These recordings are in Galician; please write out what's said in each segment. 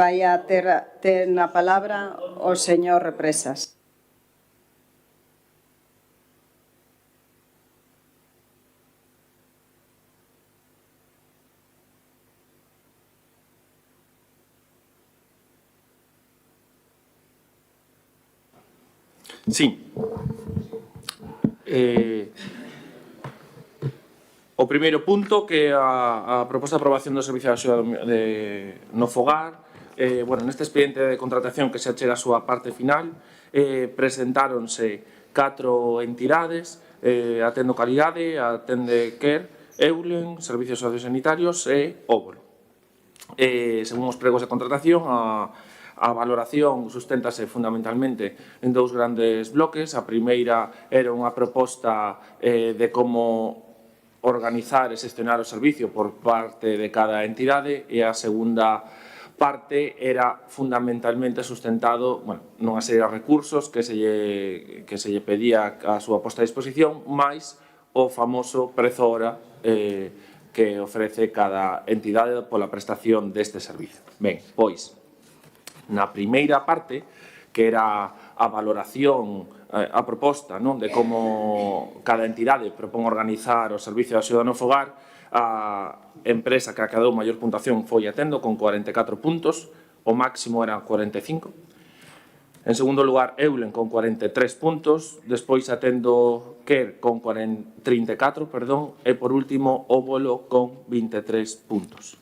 vai a ter na palabra o señor Represas. Sí. O primeiro punto, que é a proposta de aprobación do Servicio de Axuda no Fogar. Neste expediente de contratación que xa chega a súa parte final, presentáronse 4 entidades, Atendo Calidade, Atende Care, Eulen, Servicios Sociosanitarios e Óbolo. Según os pregos de contratación, a valoración susténtase fundamentalmente en 2 grandes bloques. A primeira era unha proposta de como organizar e xestionar o servicio por parte de cada entidade, e a segunda parte era fundamentalmente sustentado nunha serie de recursos que se lle pedía a súa posta a disposición, máis o famoso prezo hora que ofrece cada entidade pola prestación deste servicio. Ben, pois, na primeira parte, que era a valoración, a proposta de como cada entidade propón organizar o servicio de axuda no fogar, a empresa que acadou maior puntuación foi Atendo, con 44 puntos, o máximo era 45. En segundo lugar, Eulen, con 43 puntos, despois Atendo Care, con 34, e por último, Óbolo, con 23 puntos.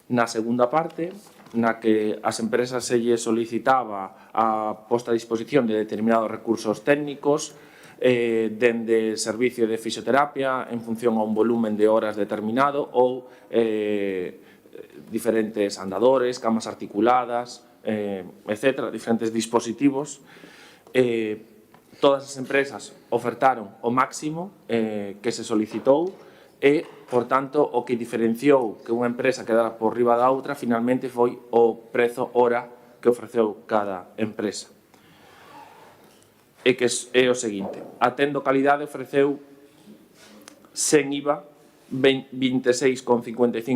Na segunda parte, na que as empresas se lle solicitaba a posta a disposición de determinados recursos técnicos, dende servicio de fisioterapia en función a un volumen de horas determinado, ou diferentes andadores, camas articuladas, etc., diferentes dispositivos. Todas as empresas ofertaron o máximo que se solicitou, e, por tanto, o que diferenciou que unha empresa quedara por riba da outra finalmente foi o prezo hora que ofreceu cada empresa. E que é o seguinte: Atendo Calidade ofreceu sen IVA 26,55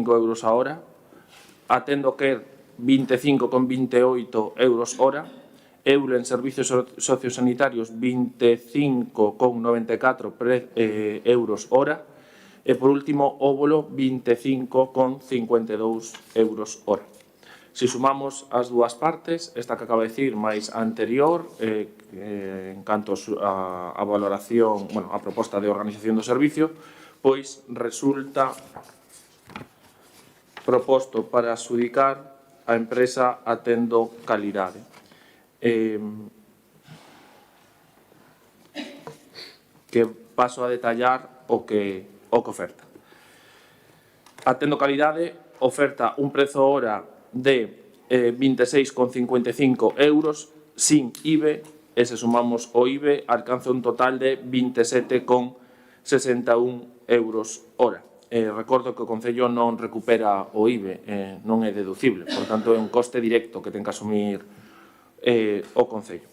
euros a hora, Atendo Care 25,28 euros hora, Eulen Servicios Sociosanitarios 25,94 euros hora, e, por último, Óbolo 25,52 euros hora. Se sumamos as dúas partes, esta que acaba de decir máis a anterior, en canto a valoración, a proposta de organización do servicio, pois resulta proposto para adxudicar a empresa Atendo Calidade. Que paso a detallar o que oferta. Atendo Calidade oferta un prezo hora de 26,55 euros sin IVE, e se sumamos o IVE alcanza un total de 27,61 euros hora. Recordo que o Concello non recupera o IVE, non é deducible, por tanto é un coste directo que ten que asumir o Concello.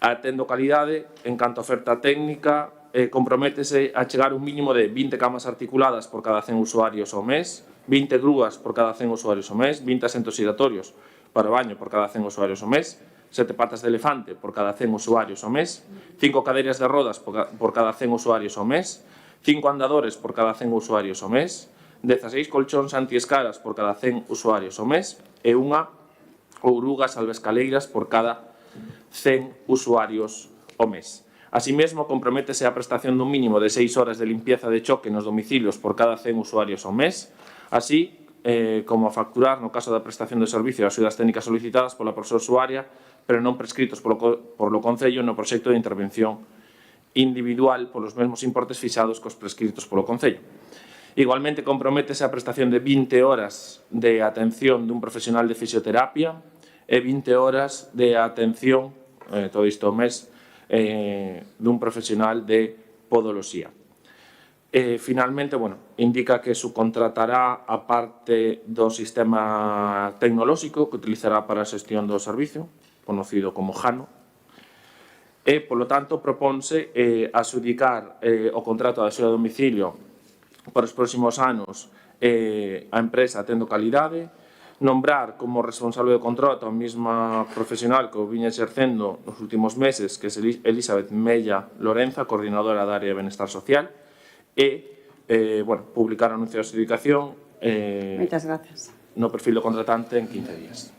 Atendo Calidade, en canto a oferta técnica, comprométese a chegar un mínimo de 20 camas articuladas por cada 100 usuarios ao mes, 20 grúas por cada 100 usuarios ao mes, 20 asentos giratorios para o baño por cada 100 usuarios ao mes, 7 patas de elefante por cada 100 usuarios ao mes, 5 cadeiras de rodas por cada 100 usuarios ao mes, 5 andadores por cada 100 usuarios ao mes, 16 colchóns antiescaras por cada 100 usuarios ao mes e unha ouruga salvaescaleiras por cada 100 usuarios ao mes. Así mesmo, comprométese a prestación dun mínimo de 6 horas de limpieza de choque nos domicilios por cada 100 usuarios ao mes, así como a facturar no caso da prestación de servicio de axudas técnicas solicitadas pola persoa usuaria, pero non prescritos polo Concello no proxecto de intervención individual polos mesmos importes fixados cos prescritos polo Concello. Igualmente, comprométese a prestación de 20 horas de atención dun profesional de fisioterapia e 20 horas de atención, todo isto ao mes, dun profesional de podoloxía. Finalmente, indica que subcontratará a parte do sistema tecnolóxico que utilizará para a xestión do servicio, conocido como Jano, e, polo tanto, proponse adxudicar o contrato de axuda a domicilio para os próximos anos a empresa Atendo Calidade nombrar como responsable do contrato a mesma profesional que o viña exercendo nos últimos meses, que é Elizabeth Mella Lorenza, coordinadora da área de Benestar Social, e publicar anuncio de adxudicación Moitas gracias. no perfil do contratante en 15 días.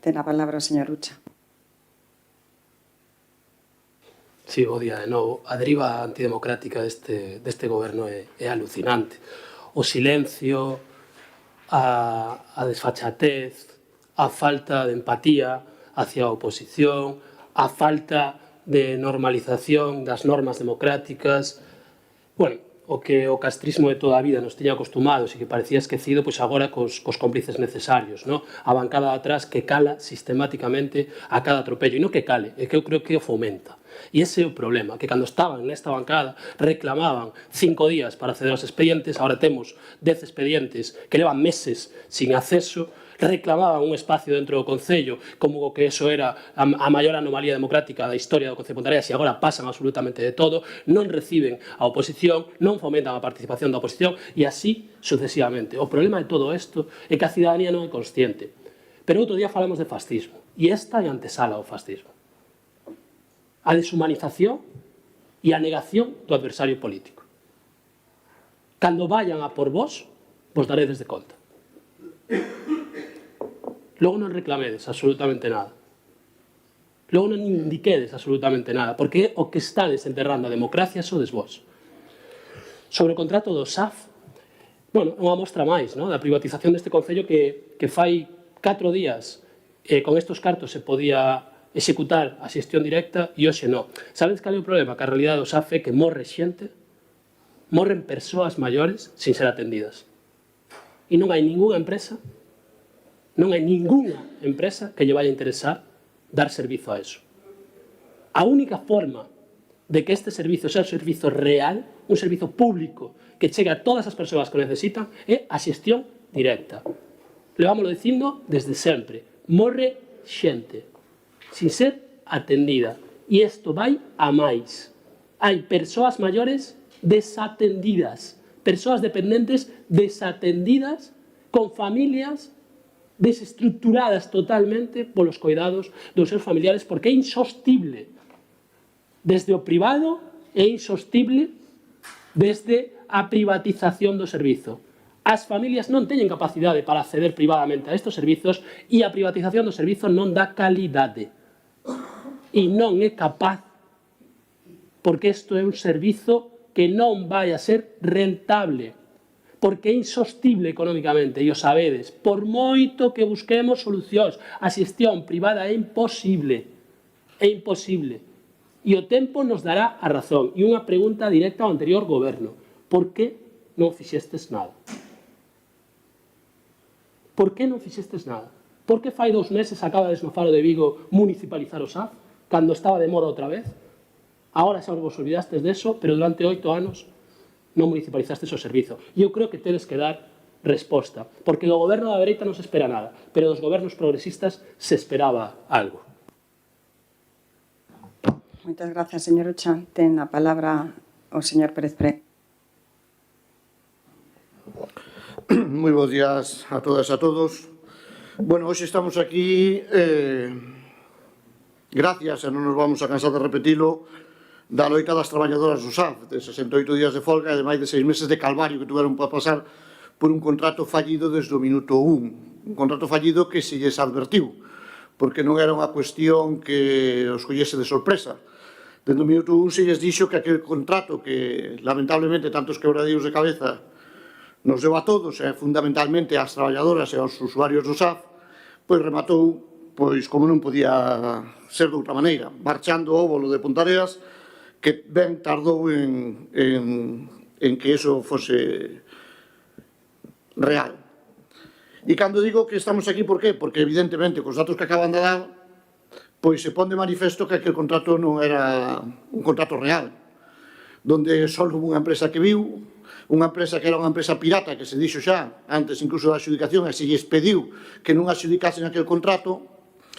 Ten a palabra o señor Ucha. Sí, bo día de novo. A deriva antidemocrática deste goberno é alucinante. O silencio, a desfachatez, a falta de empatía hacia a oposición, a falta de normalización das normas democráticas. Bueno, o que o castrismo de toda a vida nos tiña acostumados e que parecía esquecido, pois agora cos cómplices necesarios, no? A bancada de atrás que cala sistemáticamente a cada atropello, e non que cale, é que eu creo que o fomenta. E ese é o problema, que cando estaban nesta bancada reclamaban 5 días para acceder aos expedientes, agora temos 10 expedientes que levan meses sin acceso, reclamaban un espacio dentro do Concello como que eso era a maior anomalía democrática da historia do Concello de Ponteareas e agora pasan absolutamente de todo, non reciben a oposición, non fomentan a participación da oposición e así sucesivamente. O problema de todo isto é que a cidadanía non é consciente. Pero outro día falamos de fascismo e esta é a antesala ao fascismo. A deshumanización e a negación do adversario político. Cando vayan a por vos daredes de conta. Logo non reclamedes absolutamente nada. Logo non indiquedes absolutamente nada, porque é o que estades enterrando a democracia sodes vos. Sobre o contrato do SAF, bueno, unha mostra máis, no? Da privatización deste Concello que fai 4 días con estes cartos se podía executar a xestión directa e hoxe non. Sabedes cal é o problema? Que a realidade do SAF é que morre xente, morren persoas maiores sin ser atendidas. E non hai ningunha empresa que lle vaya a interesar dar servizo a eso. A única forma de que este servizo sea un servizo real, un servizo público que chegue a todas as persoas que o necesitan, é a xestión directa. Levámoslo dicindo desde sempre. Morre xente sin ser atendida. E isto vai a máis. Hai persoas maiores desatendidas, persoas dependentes desatendidas, con familias desestructuradas totalmente polos cuidados dos seus familiares, porque é insostible desde o privado, é insostible desde a privatización do servizo. As familias non teñen capacidade para acceder privadamente a estes servizos e a privatización do servizo non dá calidade. E non é capaz, porque isto é un servizo que non vai a ser rentable, porque é insostible económicamente, e o sabedes, por moito que busquemos solucións, a xestión privada é imposible, e o tempo nos dará a razón. E unha pregunta directa ao anterior goberno: por que non fixestes nada? Por que non fixestes nada? Por que fai 2 meses acabades no Faro de Vigo municipalizar o SAF, cando estaba de moda outra vez? Agora xa vos olvidastes deso, pero durante 8 anos non municipalizastes o servizo. E eu creo que tedes que dar resposta, porque do goberno da dereita non se espera nada, pero dos gobernos progresistas se esperaba algo. Moitas gracias, señor Ucha. Ten a palabra o señor Pérez Pre. Moi bons días a todas e a todos. Bueno, hoxe estamos aquí gracias, e non nos vamos a cansar de repetilo, da loita das traballadoras do SAF, de 68 días de folga e de máis de 6 meses de calvario que tuveron para pasar por un contrato fallido desde o minuto 1. Un contrato fallido que se lles advertiu, porque non era unha cuestión que os collese de sorpresa. Desde o minuto 1 se lles dixo que aquel contrato que, lamentablemente, tantos quebradíos de cabeza nos deu a todos, e fundamentalmente ás traballadoras e aos usuarios do SAF, pois rematou, pois como non podía ser de outra maneira, marchando o óvulo de Ponteareas, que ben tardou en que eso fose real. E cando digo que estamos aquí, por qué? Porque evidentemente, cos datos que acaban de dar, pois se pon de manifesto que aquel contrato non era un contrato real, donde só houve unha empresa que viu, unha empresa que era unha empresa pirata, que se dixo xa, antes incluso da adxudicación, e se lles pediu que non adxudicasen aquel contrato,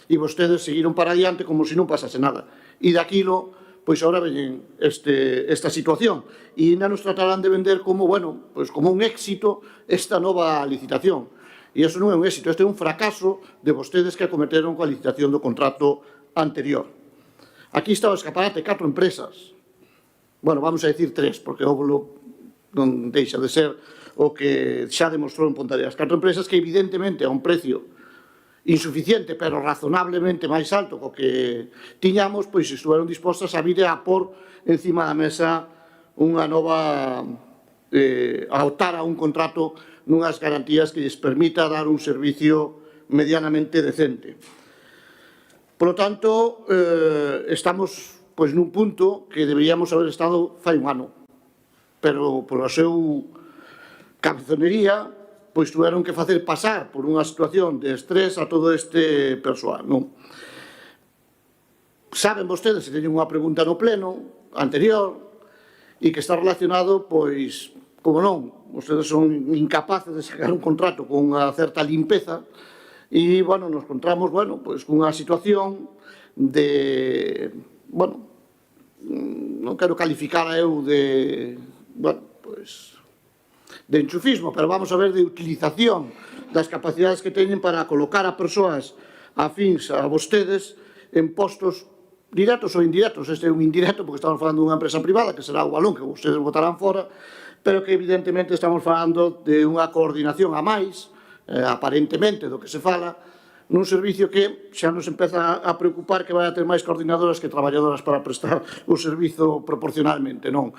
e vostedes seguiron para adiante como se non pasase nada. E daquilo, pois agora veñen esta situación. E ainda nos tratarán de vender como, bueno, pois como un éxito esta nova licitación. E iso non é un éxito, este é un fracaso de vostedes que acometeron coa licitación do contrato anterior. Aquí está o escaparate, 4 empresas. Bueno, vamos a decir 3, porque óvulo non deixa de ser o que xa demostrou en Ponteareas. 4 empresas que evidentemente a un precio insuficiente, pero razonablemente máis alto co que tiñamos, pois estuveron dispostas a vir a por encima da mesa unha nova a optar a un contrato nunhas garantías que lles permita dar un servicio medianamente decente. Por lo tanto, estamos pois nun punto que deberíamos haber estado fai un ano, pero por a seu cabezonería pois tuveron que facer pasar por unha situación de estrés a todo este persoal, non? Saben vostedes, se teñen unha pregunta no pleno anterior e que está relacionado, pois, como non, vostedes son incapaces de sacar un contrato con unha certa limpeza e, bueno, nos encontramos, bueno, pois, cunha situación de, bueno, non quero calificar a eu de, bueno, pois, de enchufismo, pero vamos a ver de utilización das capacidades que teñen para colocar a persoas afíns a vostedes en postos directos ou indirectos. Este é un indirecto porque estamos falando dunha empresa privada que será o balón que vostedes votarán fora, pero que evidentemente estamos falando de unha coordinación a máis, aparentemente, do que se fala, nun servicio que xa nos empeza a preocupar que vai a ter máis coordinadoras que traballadoras para prestar o servizo proporcionalmente, non?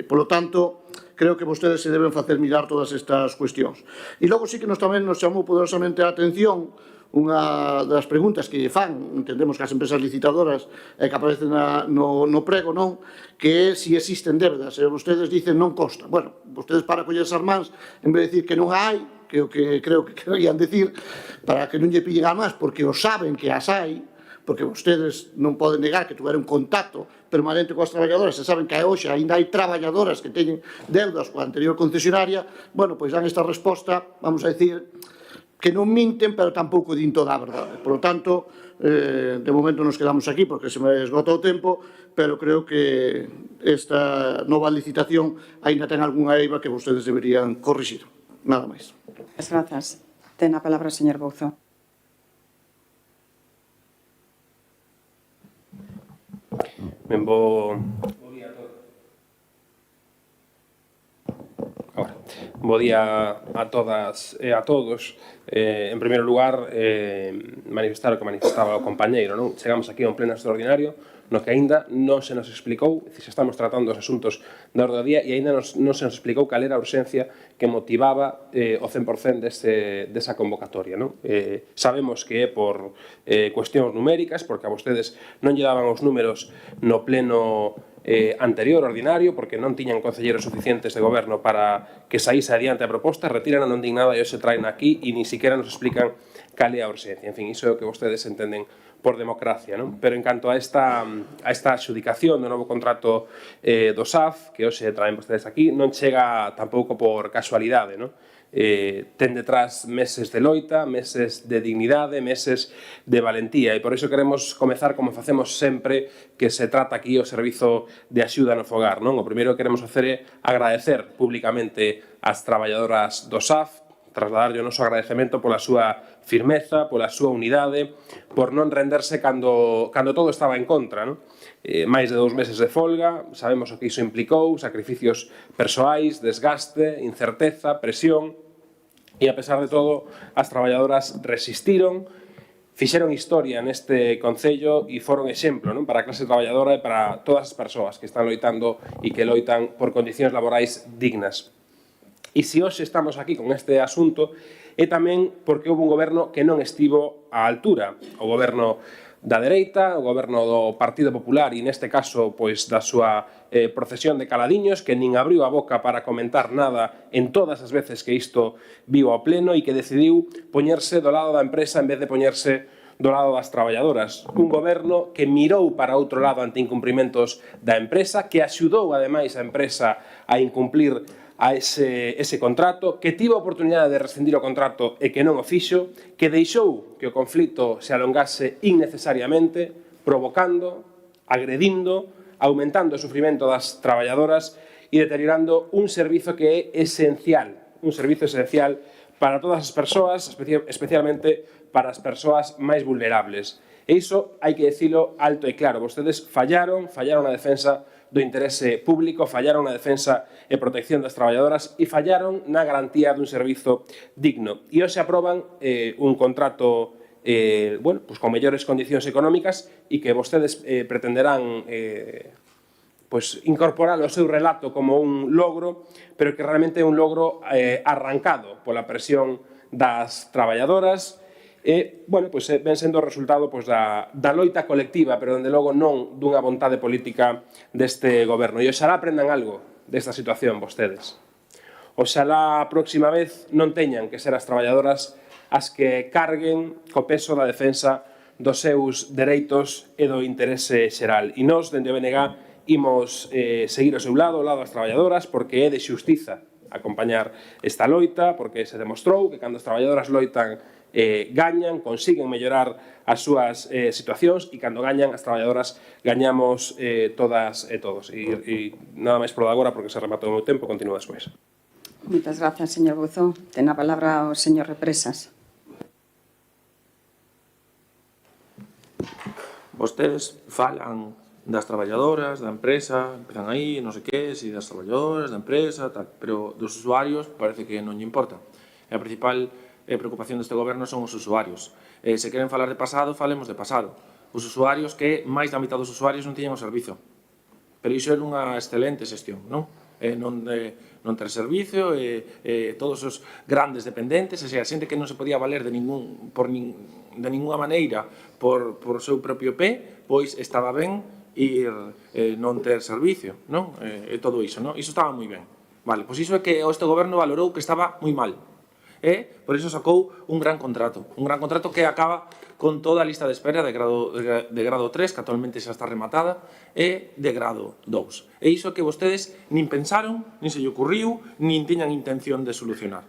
Polo tanto, creo que vostedes se deben facer mirar todas estas cuestións. E logo sí que tamén nos chamou poderosamente a atención unha das preguntas que lle fan, entendemos que as empresas licitadoras que aparecen no prego, non? Que é se existen débedas, e vostedes dicen non consta. Bueno, vostedes para collerse as mans, en vez de decir que non hai, que é o que creo que querían decir, para que non lle pillen a máis, porque o saben que as hai, porque vostedes non poden negar que tuveron contacto permanente coas traballadoras, e saben que hoxe ainda hai traballadoras que teñen deudas coa anterior concesionaria, bueno, pois dan esta resposta, vamos a decir, que non minten, pero tampouco din toda a verdade. Por lo tanto, de momento nos quedamos aquí, porque se me esgota o tempo, pero creo que esta nova licitación ainda ten algunha eiva que vostedes deberían corrixir. Nada máis. Gracias. Ten a palabra o señor Bouzo. Ben, bo día a todas e a todos. En primeiro lugar, manifestar o que manifestaba o compañeiro, non? Chegamos aquí a un pleno extraordinario no que aínda non se nos explicou, se estamos tratando os asuntos da orde do día, e aínda non se nos explicou cal era a urxencia que motivaba o 100% desa convocatoria, non? Sabemos que é por cuestións numéricas, porque a vostedes non lle daban os números no pleno anterior, ordinario, porque non tiñan concelleiros suficientes de goberno para que saíse adiante a proposta, retiran non din nada e hoxe traen aquí e ni siquiera nos explican cal é a urxencia. En fin, iso é o que vostedes entenden por democracia, non? Pero en canto a esta adxudicación do novo contrato do SAF, que hoxe traen vostedes aquí, non chega tampouco por casualidade, non? Ten detrás meses de loita, meses de dignidade, meses de valentía, e por iso queremos comezar como facemos sempre que se trata aquí o servizo de axuda no fogar, non? O primeiro que queremos facer é agradecer públicamente ás traballadoras do SAF, trasladarlle o noso agradecemento pola súa firmeza, pola súa unidade, por non renderse cando todo estaba en contra, non? Máis de 2 meses de folga, sabemos o que iso implicou, sacrificios persoais, desgaste, incerteza, presión, e a pesar de todo, as traballadoras resistiron, fixeron historia neste Concello e foron exemplo, non? Para a clase traballadora e para todas as persoas que están loitando e que loitan por condicións laborais dignas. E se hoxe estamos aquí con este asunto é tamén porque houve un goberno que non estivo á altura. O goberno da dereita, o goberno do Partido Popular e neste caso pois da súa procesión de caladiños, que nin abriu a boca para comentar nada en todas as veces que isto viu ao pleno e que decidiu poñerse do lado da empresa en vez de poñerse do lado das traballadoras. Un goberno que mirou para outro lado ante incumprimentos da empresa, que axudou ademais a empresa a incumplir a ese contrato, que tivo a oportunidade de rescindir o contrato e que non o fixo, que deixou que o conflito se alongase innecesariamente, provocando agredindo, aumentando o sufrimento das traballadoras e deteriorando un servizo que é esencial, un servizo esencial para todas as persoas, especialmente para as persoas máis vulnerables. E iso hai que dicilo alto e claro. Vostedes fallaron na defensa do interese público, fallaron na defensa e protección das traballadoras e fallaron na garantía dun servizo digno. E hoxe aproban un contrato con mellores condicións económicas e que vostedes pretenderán incorporar ao seu relato como un logro, pero que realmente é un logro arrancado pola presión das traballadoras e, ven sendo o resultado da loita colectiva, pero, dende logo, non dunha vontade política deste goberno. E oxalá aprendan algo desta situación vostedes. Oxalá a próxima vez non teñan que ser as traballadoras as que carguen co peso da defensa dos seus dereitos e do interese xeral. E nós, dende o BNG, imos seguir ao seu lado, ao lado das traballadoras, porque é de xustiza acompañar esta loita, porque se demostrou que cando as traballadoras loitan gañan, consiguen mellorar as súas situacións e cando gañan as traballadoras gañamos todas e todos. E nada máis por agora porque se rematou o meu tempo, continúa despois. Moitas gracias, señor Bouzou. Ten a palabra o señor Represas. Vostedes falan das traballadoras, da empresa, empezan aí, non sei que, si das traballadoras, da empresa, tal, pero dos usuarios parece que non lle importa. E a principal preocupación deste goberno son os usuarios. Se queren falar de pasado, falemos de pasado. Os usuarios que máis da mitad dos usuarios non tiñan o servizo. Pero iso era unha excelente xestión, non? Non ter servizo, todos os grandes dependentes, a xente que non se podía valer de ninguna maneira por o seu propio pé, pois estaba ben ir non ter servicio, non? E todo iso, non? Iso estaba moi ben. Vale, pois iso é que este goberno valorou que estaba moi mal. E, por iso, sacou un gran contrato que acaba con toda a lista de espera de grado 3, que actualmente xa está rematada, e de grado 2. E iso que vostedes nin pensaron, nin se lle ocurriu, nin tiñan intención de solucionar.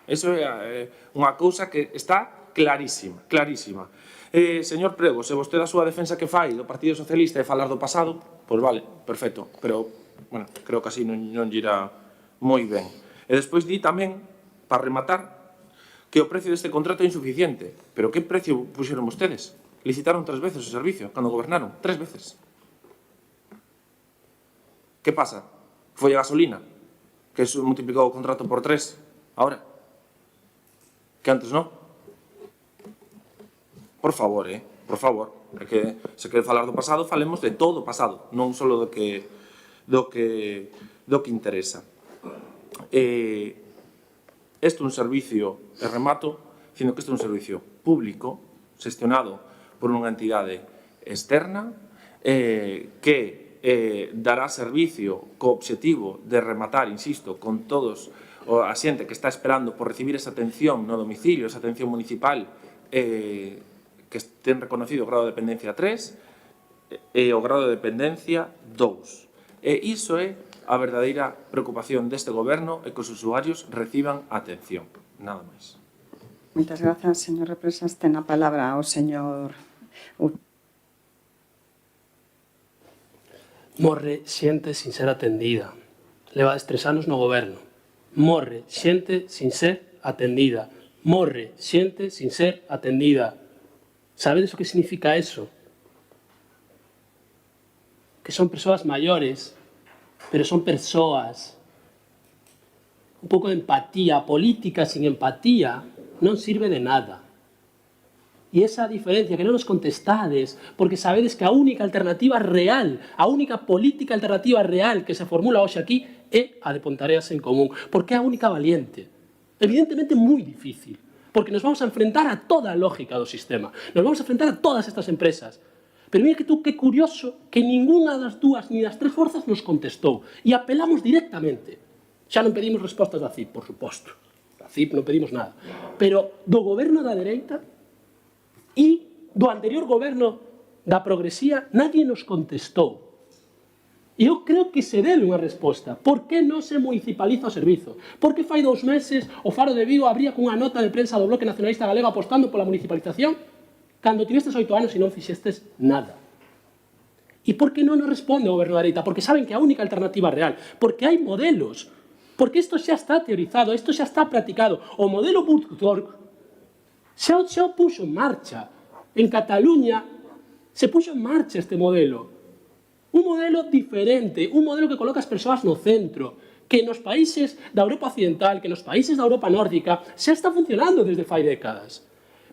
Iso é unha cousa que está clarísima, clarísima. Señor Prego, se vostede a súa defensa que fai do Partido Socialista é falar do pasado, pois vale, perfecto, pero, creo que así non lle irá moi ben. E despois di tamén, para rematar, que o precio deste contrato é insuficiente. Pero que precio puxeron vostedes? Licitaron 3 veces o servicio, cando gobernaron. 3 veces. Que pasa? Foi a gasolina, que multiplicou o contrato por 3, ahora. Que antes non. Por favor, por favor. É que se quere falar do pasado, falemos de todo o pasado, non só do que interesa. Este é un servicio, e remato, dicindo que este é un servicio público, xestionado por unha entidade externa, que dará servicio co obxectivo de rematar, insisto, con todos a xente que está esperando por recibir esa atención no domicilio, esa atención municipal, que ten reconocido o grado de dependencia 3 e o grado de dependencia 2. E iso é a verdadeira preocupación deste goberno é que os usuarios reciban atención. Nada máis. Moitas grazas, señor Represas. Ten a palabra o señor... Morre xente sin ser atendida. Leva 3 anos no goberno. Morre xente sin ser atendida. Morre xente sin ser atendida. Sabedes o que significa eso? Que son persoas maiores, pero son persoas. Un pouco de empatía. Política sin empatía non sirve de nada. E esa diferencia, que non nos contestades, porque sabedes que a única alternativa real, a única política alternativa real que se formula hoxe aquí é a de Pontareas en Común, porque é a única valiente. Evidentemente moi difícil, porque nos vamos a enfrentar a toda a lógica do sistema, nos vamos a enfrentar a todas estas empresas. Pero mira que tú, que curioso, que ninguna das dúas ni das 3 forzas nos contestou. E apelamos directamente. Xa non pedimos respostas da CIP, por suposto. Da CIP non pedimos nada. Pero do goberno da dereita e do anterior goberno da progresía, nadie nos contestou. E eu creo que se debe unha resposta. Por que non se municipaliza o servizo? Por que fai 2 meses o Faro de Vigo abría cunha nota de prensa do Bloque Nacionalista Galego apostando pola municipalización cando tivestes 8 anos e non fixestes nada? E por que non nos responde o goberno da dereita? Porque saben que a única alternativa real, porque hai modelos, porque isto xa está teorizado, isto xa está practicado. O modelo Burgdorf xa o puxo en marcha. En Cataluña se puxo en marcha este modelo. Un modelo diferente, un modelo que coloca as persoas no centro, que nos países da Europa Occidental, que nos países da Europa Nórdica, xa está funcionando desde fai décadas.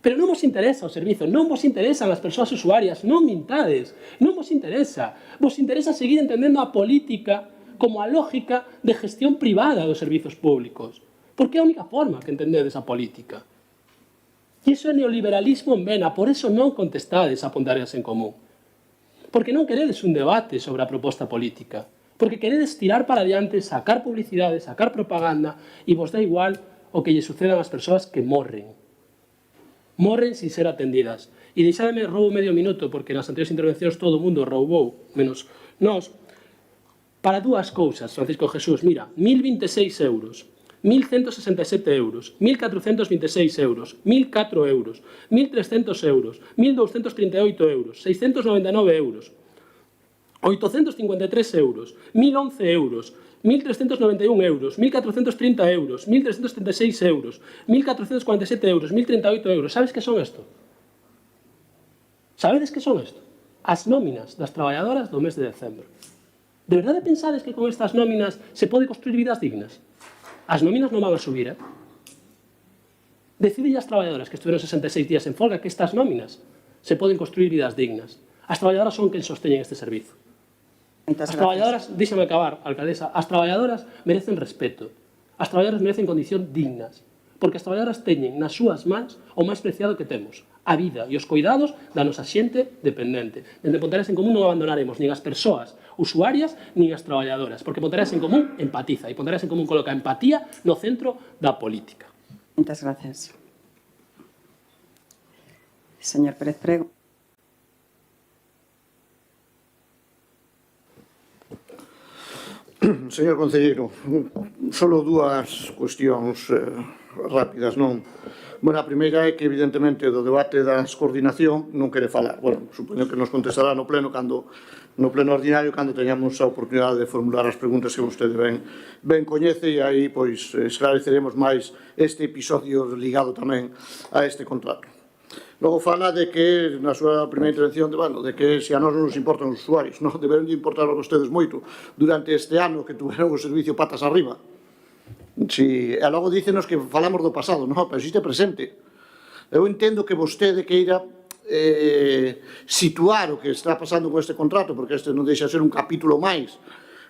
Pero non vos interesa o servizo, non vos interesan as persoas usuarias, non mintades, non vos interesa. Vos interesa seguir entendendo a política como a lógica de gestión privada dos servizos públicos. Porque é a única forma que entendedes a política. E iso é neoliberalismo en vena, por eso non contestades a Pontareas en Común. Porque non queredes un debate sobre a proposta política. Porque queredes tirar para adiante, sacar publicidade, sacar propaganda, e vos dá igual o que lle sucedan ás persoas que morren. Morren sin ser atendidas. E deixademe, roubo medio minuto, porque nas anteriores intervencións todo o mundo roubou, menos nós, para dúas cousas, Francisco Jesús. Mira, 1.026 euros, 1.167 euros, 1.426 euros, 1.004 euros, 1.300 euros, 1.238 euros, 699 euros, 853 euros, 1.011 euros, 1.391 euros, 1.430 euros, 1.376 euros, 1.447 euros, 1.038 euros. Sabes que son isto? Sabedes que son isto? As nóminas das traballadoras do mes de decembro. De verdade pensades que con estas nóminas se pode construir vidas dignas? As nóminas non van a subir, eh? Deciden as traballadoras que estuveron 66 días en folga que estas nóminas se poden construir vidas dignas. As traballadoras son quen sosteñen este servizo. As traballadoras, díxame acabar, alcaldesa, as traballadoras merecen respeto. As traballadoras merecen condicións dignas. Porque as traballadoras teñen nas súas mans o máis preciado que temos, a vida e os cuidados da nosa xente dependente. Dende Pontareas en Común non abandonaremos nin as persoas usuarias nin as traballadoras, porque Pontareas en Común empatiza e Pontareas en Común coloca a empatía no centro da política. Muchas gracias. Señor Pérez Prego. Señor concelleiro, solo dúas cuestións rápidas, non? Bueno, a primeira é que, evidentemente, do debate das coordinación non quere falar. Bueno, supoño que nos contestará no pleno ordinario, cando teñamos a oportunidade de formular as preguntas que vostede ben coñece, e aí, pois, esclareceremos máis este episodio ligado tamén a este contrato. Logo fala de que, na súa primeira intervención, de que se a nós non nos importan os usuarios, non deberon de importar a vostedes moito durante este ano que tuveron o servicio patas arriba. E logo dícenos que falamos do pasado, non, pero existe presente. Eu entendo que vostede queira situar o que está pasando con este contrato, porque este non deixa ser un capítulo máis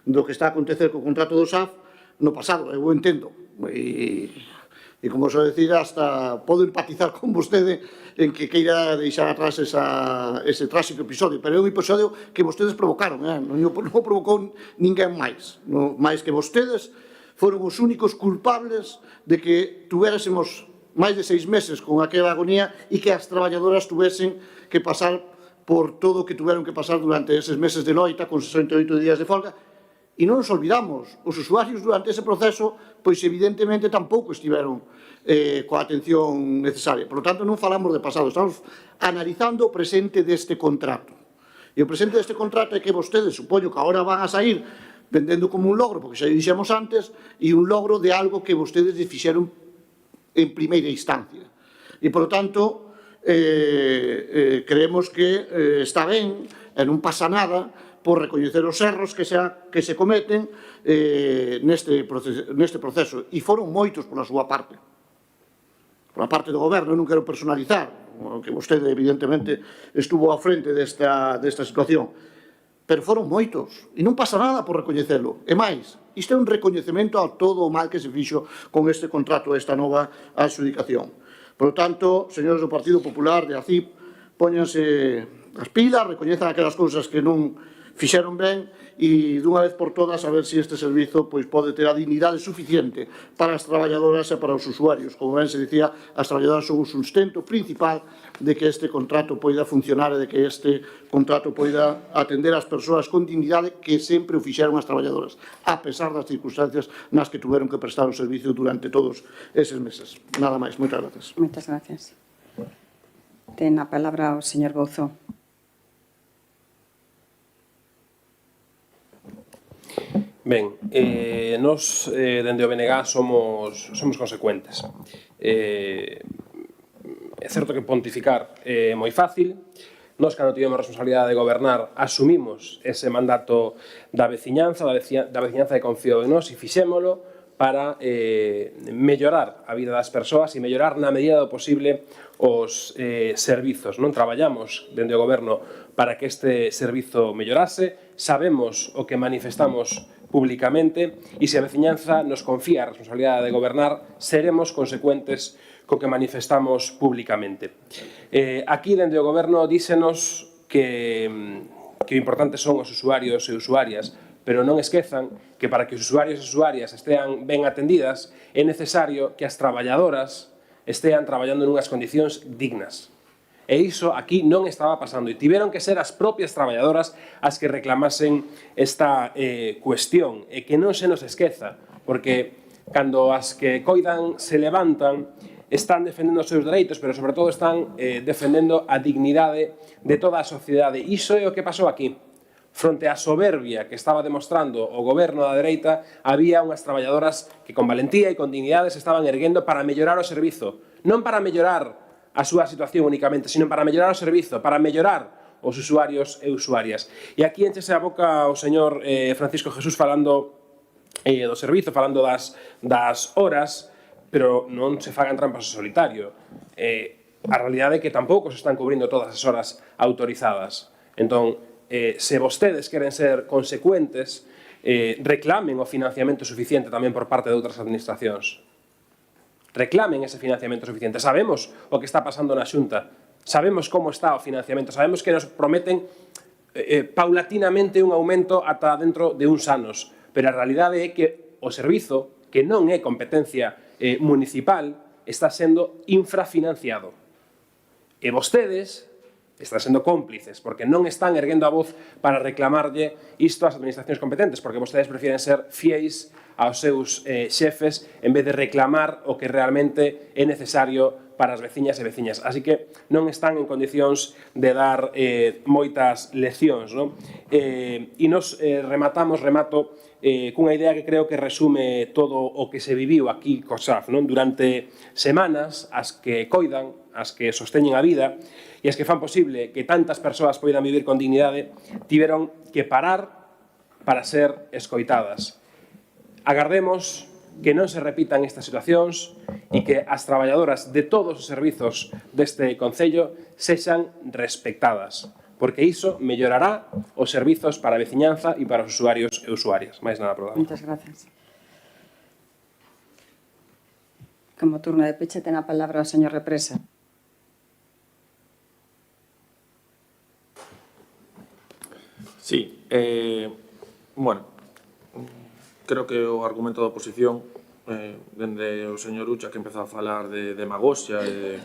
do que está a acontecer co contrato do SAF no pasado, eu entendo. E como só decir, hasta podo empatizar con vostede en que queira deixar atrás ese tráxico episodio, pero é un episodio que vostedes provocaron, non o provocou ninguén máis, máis que vostedes foron os únicos culpables de que tuérasemos máis de 6 meses con aquela agonía e que as traballadoras tuvesen que pasar por todo o que tuveron que pasar durante eses meses de loita con 68 días de folga. E non nos olvidamos, os usuarios durante ese proceso, pois evidentemente tampouco estiveron coa atención necesaria. Por lo tanto, non falamos de pasado, estamos analizando o presente deste contrato. E o presente deste contrato é que vostedes, supoño que agora van a sair vendendo como un logro, porque xa dixemos antes, e un logro de algo que vostedes fixeron en primeira instancia. E, por lo tanto, creemos que está ben, e non pasa nada, por recoñecer os erros que se cometen neste proceso. E foron moitos pola súa parte. Pola parte do goberno, non quero personalizar, que vostede, evidentemente, estuvo á frente desta situación. Pero foron moitos. E non pasa nada por recoñecelo. E máis, isto é un recoñecemento a todo o mal que se fixo con este contrato, esta nova adxudicación. Por lo tanto, señores do Partido Popular, de ACIP, póñanse as pilas, recoñezan aquelas cousas que non fixeron ben e dunha vez por todas a ver se este servizo pode ter a dignidade suficiente para as traballadoras e para os usuarios. Como ben se dicía, as traballadoras son o sustento principal de que este contrato poida funcionar e de que este contrato poida atender as persoas con dignidade que sempre o fixeron as traballadoras, a pesar das circunstancias nas que tuveron que prestar o servicio durante todos eses meses. Nada máis. Moitas gracias. Muchas gracias. Ten a palabra o señor Bouzou. Ben, nos dende o BNG somos consecuentes. É certo que pontificar é moi fácil. Nos, cando tivemos responsabilidade de gobernar, asumimos ese mandato da veciñanza de confío en nós e fixémolo para mellorar a vida das persoas e mellorar na medida do posible os servizos. Non traballamos dende o goberno para que este servizo mellorase, sabemos o que manifestamos públicamente e se a veciñanza nos confía a responsabilidade de gobernar, seremos consecuentes co que manifestamos públicamente. Aquí, dende o goberno, dísenos que o importante son os usuarios e usuarias, pero non esquezan que para que os usuarios e usuarias estean ben atendidas é necesario que as traballadoras estean traballando nunhas condicións dignas. E iso aquí non estaba pasando e tiveron que ser as propias traballadoras as que reclamasen esta cuestión e que non se nos esqueza, porque cando as que coidan se levantan están defendendo os seus dereitos, pero sobre todo están defendendo a dignidade de toda a sociedade. Iso é o que pasou aquí. Fronte á soberbia que estaba demostrando o goberno da dereita, había unhas traballadoras que con valentía e con dignidade se estaban erguendo para mellorar o servizo, non para mellorar a súa situación únicamente, sino para mellorar o servizo, para mellorar os usuarios e usuarias. E aquí enchese a boca o señor Francisco Jesús falando do servizo, falando das horas, pero non se fagan trampas ao solitario. A realidade é que tampouco se están cubrindo todas as horas autorizadas. Entón, se vostedes queren ser consecuentes, reclamen o financiamento suficiente tamén por parte de outras administracións. Reclamen ese financiamento suficiente. Sabemos o que está pasando na Xunta, sabemos como está o financiamento, sabemos que nos prometen paulatinamente un aumento ata dentro de uns anos, pero a realidade é que o servizo, que non é competencia municipal, está sendo infrafinanciado. E vostedes están sendo cómplices, porque non están erguendo a voz para reclamarlle isto ás administracións competentes, porque vostedes prefieren ser fiéis aos seus xefes en vez de reclamar o que realmente é necesario para as veciñas e veciñas. Así que non están en condicións de dar moitas leccións, non? E nos remato cunha idea que creo que resume todo o que se viviu aquí co SAF, non? Durante semanas, as que coidan, as que sosteñen a vida e as que fan posible que tantas persoas poidan vivir con dignidade, tiveron que parar para ser escoitadas. Agardemos que non se repitan estas situacións e que as traballadoras de todos os servizos deste Concello sexan respectadas, porque iso mellorará os servizos para a veciñanza e para os usuarios e usuarias. Máis nada, aprobado. Muchas gracias. Como turno de peche ten a palabra o señor Represa. Sí, bueno, creo que o argumento da oposición dende o señor Ucha, que empezou a falar de demagoxia e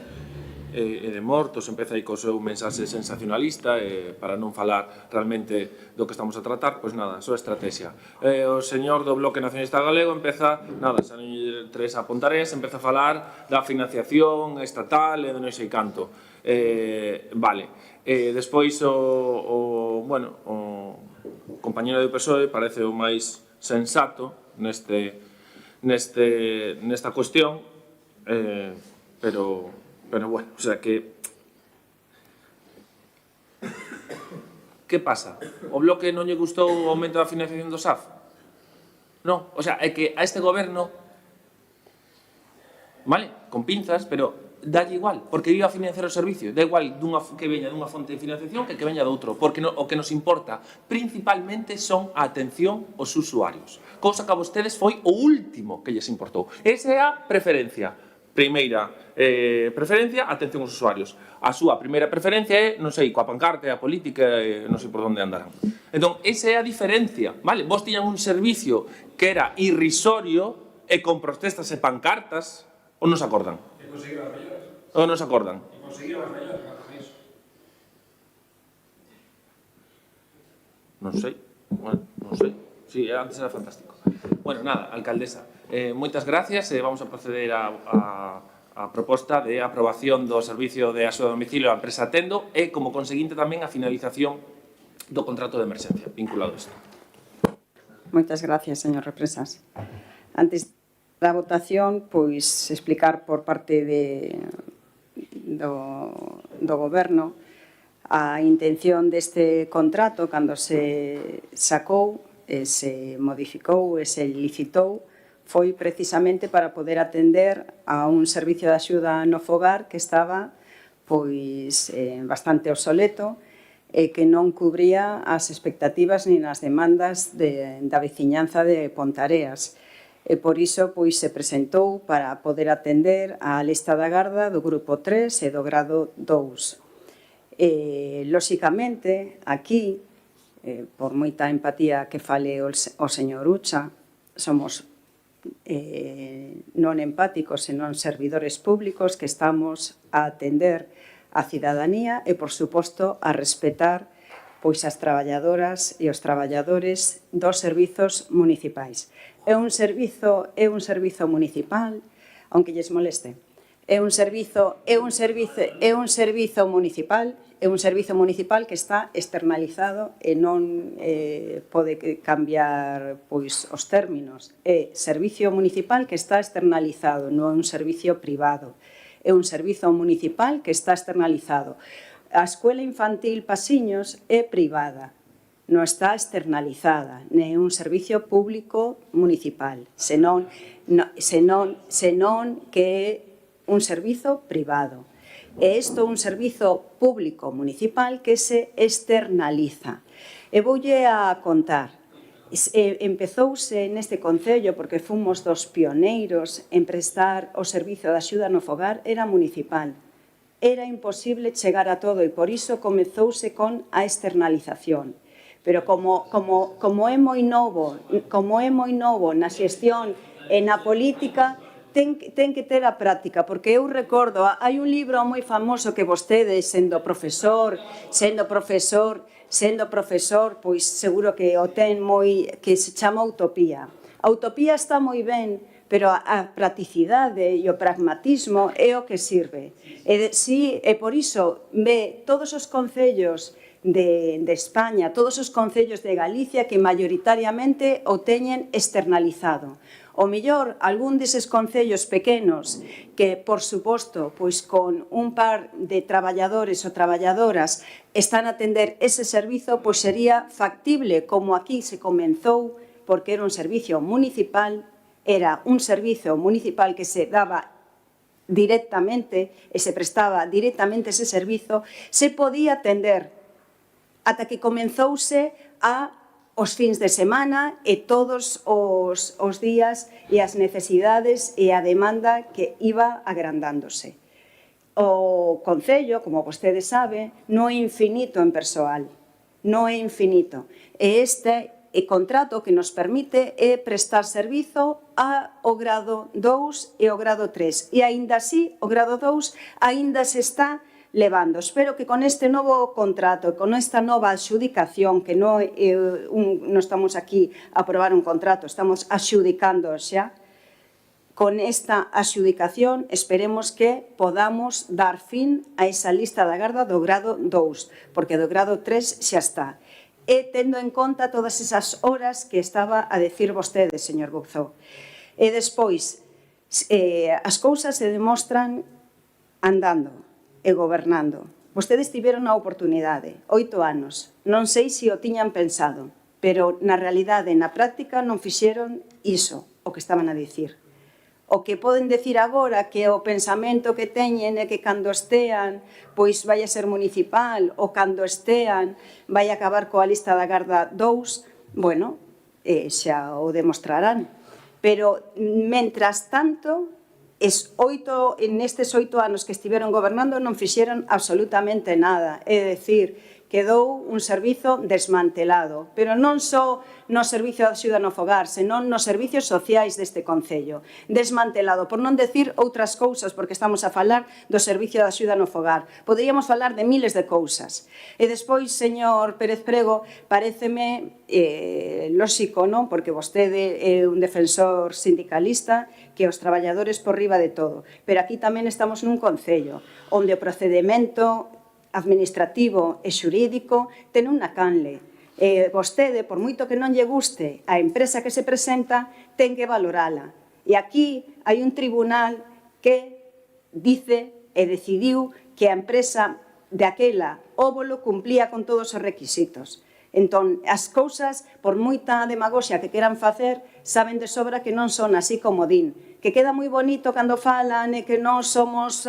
de mortos, empeza aí co seu mensaxe sensacionalista para non falar realmente do que estamos a tratar, pois nada, só estrategia. O señor do Bloque Nacionalista Galego empeza, nada, xa non tres apontarés, empeza a falar da financiación estatal e de non sei canto. Vale. Despois o compañero do PSOE parece o máis sensato nesta cuestión, pero bueno, o sea que que pasa? O Bloque non lle gustou o aumento da financiación do SAF? Non, o sea, é que a este goberno, vale, con pinzas, pero dalle igual, porque iba a financiar o servicio, da igual que veña dunha fonte de financiación que veña de outro, porque o que nos importa principalmente son a atención aos usuarios, cousa que a vostedes foi o último que lles importou. Esa é a preferencia. Primeira preferencia, atención aos usuarios. A súa primeira preferencia é, non sei, coa pancarta, a política, non sei por onde andarán. Entón, esa é a diferencia, vale? Vos tiñan un servicio que era irrisorio e con protestas e pancartas, ou non se acordan? Ou non se acordan? Non sei, bueno, non sei. Sí, antes era fantástico. Bueno, nada, alcaldesa, moitas gracias e vamos a proceder a proposta de aprobación do servicio de axuda a domicilio a empresa Tendo e, como conseguinte, tamén a finalización do contrato de emerxencia vinculado a isto. Moitas gracias, señor Represas. Antes da votación, pois explicar por parte do Goberno a intención deste contrato cando se sacou, se modificou e se licitou foi precisamente para poder atender a un servicio de axuda no fogar que estaba pois bastante obsoleto e que non cubría as expectativas nin as demandas da veciñanza de Pontareas. E por iso pois, se presentou para poder atender a lista da garda do grupo 3 e do grado 2. Lóxicamente, aquí, por moita empatía que fale o señor Ucha, somos non empáticos, senón servidores públicos que estamos a atender a cidadanía e, por suposto, a respetar pois as traballadoras e os traballadores dos servizos municipais. É un servizo municipal, aunque lles moleste. É un servizo municipal que está externalizado e non pode cambiar pois os términos. É servicio municipal que está externalizado, non é un servicio privado. É un servizo municipal que está externalizado. A Escuela Infantil Pasiños é privada, non está externalizada, nem é un servicio público municipal, senón que é un servizo privado. E isto é un servizo público municipal que se externaliza. E voulle a contar. Empezouse neste concello, porque fomos dos pioneiros en prestar o servizo de axuda no fogar, era municipal. Era imposible chegar a todo e por iso comezouse con a externalización. Pero como é moi novo na xestión e na política, ten que ter a práctica, porque eu recordo, hai un libro moi famoso que vostede, sendo profesor, pois seguro que o ten moi, que se chama Utopía. A utopía está moi ben, pero a practicidade e o pragmatismo é o que sirve. E por iso ve todos os concellos de España, todos os concellos de Galicia que maioritariamente o teñen externalizado. O mellor, algún deses concellos pequenos que, por suposto, pois con un par de traballadores ou traballadoras están a atender ese servizo, pois sería factible, como aquí se comenzou, porque era un servicio municipal, que se daba directamente e se prestaba directamente ese servizo, se podía atender ata que comenzouse os fins de semana e todos os días e as necesidades e a demanda que iba agrandándose. O Concello, como vostede sabe, non é infinito en persoal, non é infinito. E este contrato que nos permite é prestar servizo ao grado 2 e ao grado 3. E aínda así, o grado 2 aínda se está levando. Espero que con este novo contrato, con esta nova adxudicación, que non estamos aquí a aprobar un contrato, estamos adxudicando xa, con esta adxudicación esperemos que podamos dar fin a esa lista da garda do grado 2, porque do grado 3 xa está. E tendo en conta todas esas horas que estaba a decir vostede, señor Bouzou. E despois, as cousas se demostran andando e gobernando. Vostedes tiveron a oportunidade, 8 anos. Non sei se o tiñan pensado, pero na realidade, na práctica, non fixeron iso, o que estaban a dicir. O que poden decir agora que o pensamento que teñen é que cando estean pois vai a ser municipal ou cando estean vai a acabar coa lista da garda 2, bueno, xa o demostrarán. Pero, mentras tanto, nestes 8 anos que estiveron gobernando non fixeron absolutamente nada. É dicir, quedou un servizo desmantelado, pero non só no servicio de axuda no fogar, senón nos servicios sociais deste Concello. Desmantelado, por non decir outras cousas, porque estamos a falar do servicio de axuda no fogar. Poderíamos falar de miles de cousas. E despois, señor Pérez Prego, paréceme lóxico, non? Porque vostede é un defensor sindicalista que os traballadores por riba de todo. Pero aquí tamén estamos nun Concello onde o procedimento administrativo e xurídico ten unha canle. Vostede, por moito que non lle guste a empresa que se presenta, ten que valorala. E aquí hai un tribunal que dice e decidiu que a empresa de aquela óvulo cumplía con todos os requisitos. Entón, as cousas, por moita demagoxia que queran facer, saben de sobra que non son así como din. Que queda moi bonito cando falan e que nós somos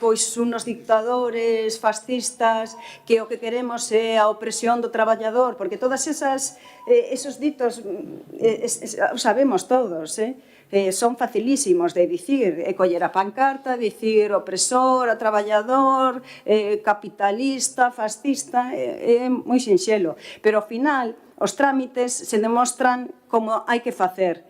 pois unos dictadores fascistas, que o que queremos é a opresión do traballador, porque todas esos ditos sabemos todos, son facilísimos de dicir, coller a pancarta, dicir opresor, traballador, capitalista, fascista, é moi sinxelo. Pero ao final, os trámites se demostran como hai que facer.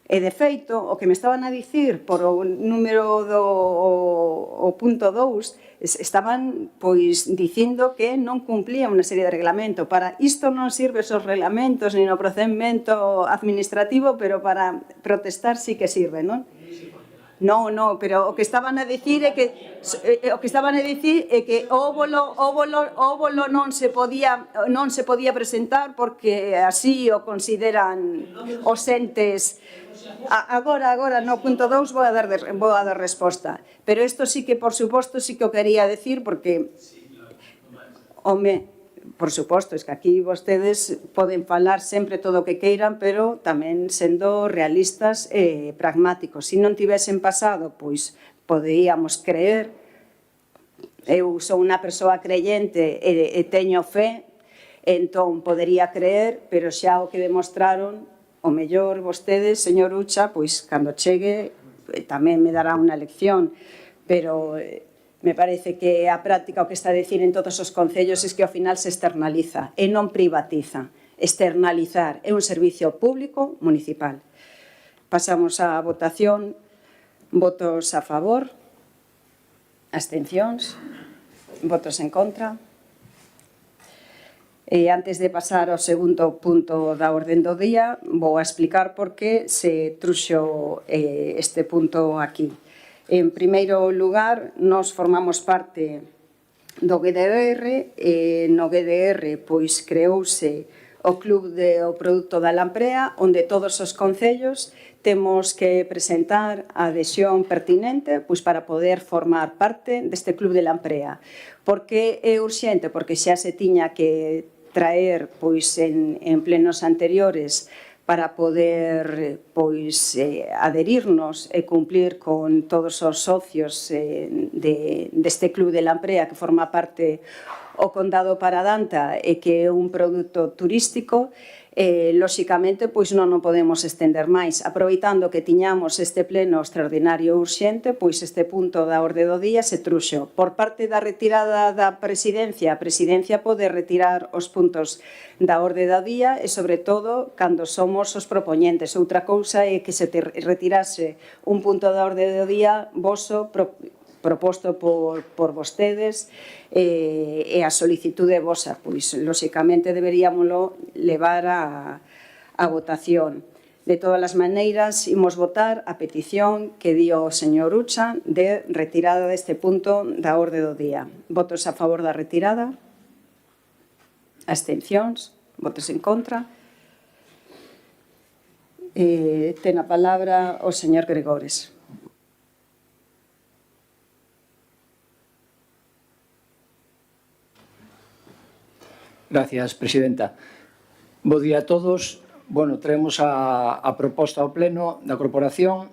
E, de feito, o que me estaban a dicir por o número do punto 2, estaban pois dicindo que non cumplía unha serie de reglamento. Para isto non sirve esos reglamentos ni no procedimento administrativo, pero para protestar sí que sirve, non? No, pero o que estaban a dicir é que o óvulo non se podía presentar porque así o consideran os entes. Agora no punto 2 vou a dar resposta, pero isto sí que, por suposto, sí que o quería decir porque por suposto, es que aquí vostedes poden falar sempre todo o que queiran, pero tamén sendo realistas e pragmáticos. Se non tivesen pasado, pois poderíamos creer. Eu sou unha persoa creyente e teño fe, entón podería creer, pero xa o que demostraron, o mellor vostedes, señor Ucha, pois cando chegue tamén me dará unha lección, pero me parece que a práctica o que está a decir en todos os concellos é que ao final se externaliza e non privatiza. Externalizar é un servicio público municipal. Pasamos á votación. Votos a favor, abstencións, votos en contra. E antes de pasar ao segundo punto da orden do día, vou a explicar por que se truxo este punto aquí. En primeiro lugar, nós formamos parte do GDR e no GDR pois creouse o Club do Produto da Lamprea, onde todos os concellos temos que presentar a adhesión pertinente pois para poder formar parte deste Club de Lamprea. Por que é urxente? Porque xa se tiña que traer pois en plenos anteriores para poder pois adherirnos e cumplir con todos os socios deste Club de Lamprea que forma parte o Condado Paradanta e que é un produto turístico. Lóxicamente, pois non o podemos estender máis. Aproveitando que tiñamos este pleno extraordinario urxente, pois este punto da orde do día se truxo. Por parte da retirada da presidencia, a presidencia pode retirar os puntos da orde do día e, sobre todo, cando somos os propoñentes. Outra cousa é que se retirase un punto da orde do día voso proposto por vostedes e a solicitude vosa, pois, lóxicamente, deberíamoslo levar a votación. De todas as maneiras, imos votar a petición que dio o señor Ucha de retirada deste punto da orde do día. Votos a favor da retirada? Abstencións? Votos en contra? Ten a palabra o señor Gregores. Gracias, presidenta. Bo día a todos. Traemos a proposta ao pleno da corporación.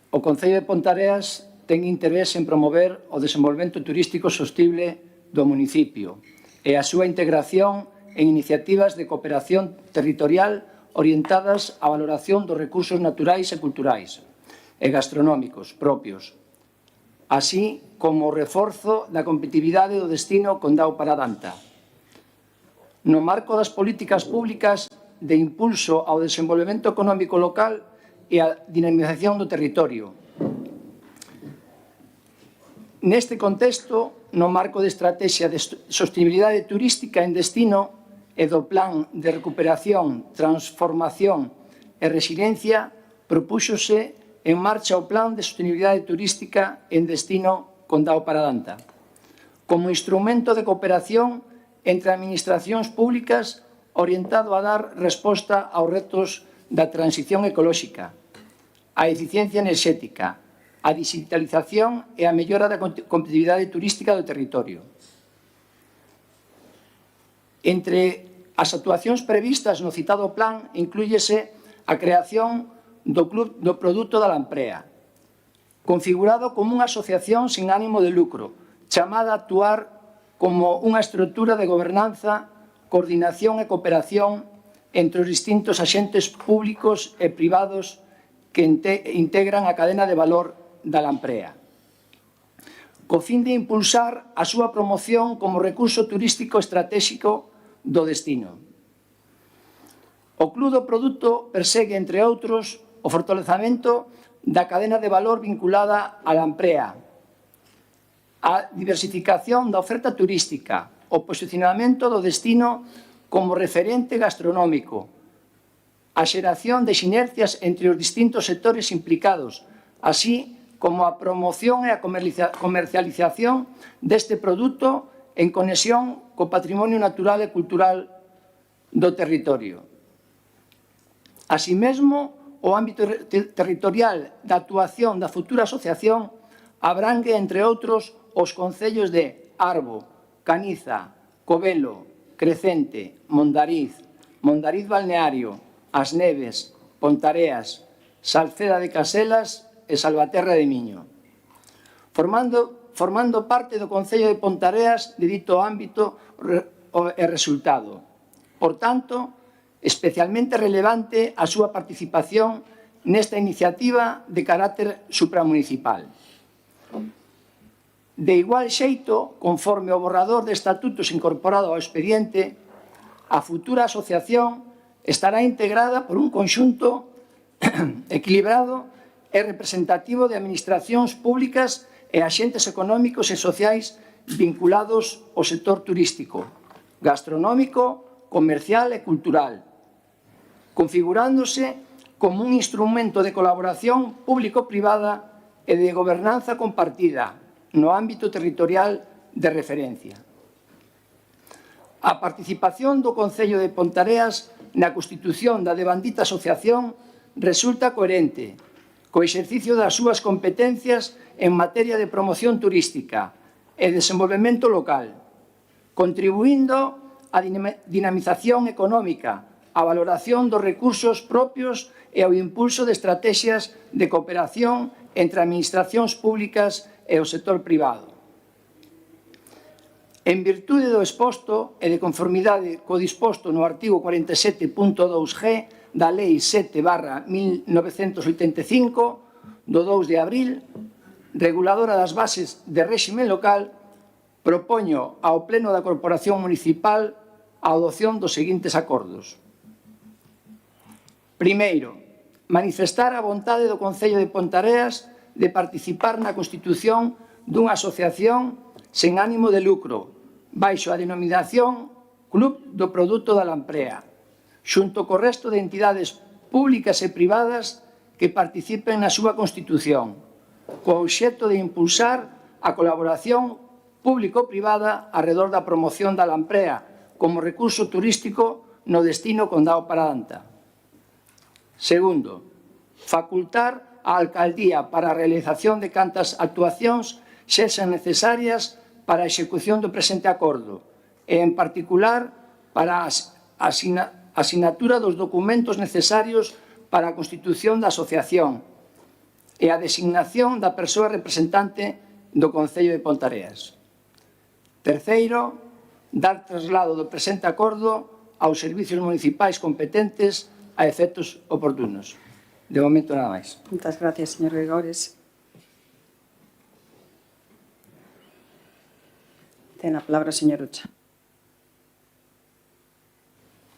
O Concello de Pontareas ten interés en promover o desenvolvemento turístico sostible do municipio e a súa integración en iniciativas de cooperación territorial orientadas á valoración dos recursos naturais e culturais e gastronómicos propios, así como o reforzo da competitividade do destino Condado Paradanta. No marco das políticas públicas de impulso ao desenvolvemento económico local e a dinamización do territorio. Neste contexto, no marco de estrategia de sostenibilidade turística en destino e do Plan de Recuperación, Transformación e Resiliencia, propúxose en marcha o Plan de Sostenibilidade Turística en destino Condado Paradanta, como instrumento de cooperación entre administracións públicas orientado a dar resposta aos retos da transición ecolóxica, a eficiencia enerxética, a digitalización e a mellora da competitividade turística do territorio. Entre as actuacións previstas no citado plan inclúyese a creación do Club do Produto da Lamprea, configurado como unha asociación sin ánimo de lucro, chamada a actuar como unha estrutura de gobernanza, coordinación e cooperación entre os distintos axentes públicos e privados que integran a cadena de valor da Lamprea, co fin de impulsar a súa promoción como recurso turístico estratégico do destino. O Club do Produto persegue, entre outros, o fortalecemento da cadena de valor vinculada á Lamprea, a diversificación da oferta turística, o posicionamento do destino como referente gastronómico, a xeración de sinergias entre os distintos sectores implicados, así como a promoción e a comercialización deste produto en conexión co patrimonio natural e cultural do territorio. Así mesmo, o ámbito territorial da actuación da futura asociación abrangue, entre outros, os concellos de Arbo, Caniza, Covelo, Crecente, Mondariz, Mondariz Balneario, As Neves, Pontareas, Salceda de Caselas e Salvaterra de Miño, formando parte do Concello de Pontareas de dito ámbito e resultado. Por tanto, especialmente relevante a súa participación nesta iniciativa de carácter supramunicipal. De igual xeito, conforme o borrador de estatutos incorporado ao expediente, a futura asociación estará integrada por un conxunto equilibrado e representativo de administracións públicas e axentes económicos e sociais vinculados ao sector turístico, gastronómico, comercial e cultural, configurándose como un instrumento de colaboración público-privada e de gobernanza compartida no ámbito territorial de referencia. A participación do Concello de Pontareas na constitución da devandita asociación resulta coherente co exercicio das súas competencias en materia de promoción turística e desenvolvemento local, contribuindo á dinamización económica, á valoración dos recursos propios e ao impulso de estrategias de cooperación entre administracións públicas e o sector privado. En virtude do exposto e de conformidade co disposto no artigo 47.2g da Lei 7/1985, do 2 de abril, reguladora das bases de réxime local, propoño ao Pleno da Corporación Municipal a adopción dos seguintes acordos. Primeiro, manifestar a vontade do Concello de Pontareas de participar na constitución dunha asociación sen ánimo de lucro, baixo a denominación Club do Produto da Lamprea, xunto co resto de entidades públicas e privadas que participen na súa constitución, co obxecto de impulsar a colaboración público-privada arredor da promoción da Lamprea como recurso turístico no destino Condado Paradanta. Segundo, facultar a Alcaldía para a realización de cantas actuacións sexan necesarias para a execución do presente acordo e, en particular, para a asinatura dos documentos necesarios para a constitución da asociación e a designación da persoa representante do Concello de Pontareas. Terceiro, dar traslado do presente acordo aos servicios municipais competentes a efectos oportunos. De momento, nada máis. Muchas gracias, señor Gregores. Ten a palabra o señor Ucha.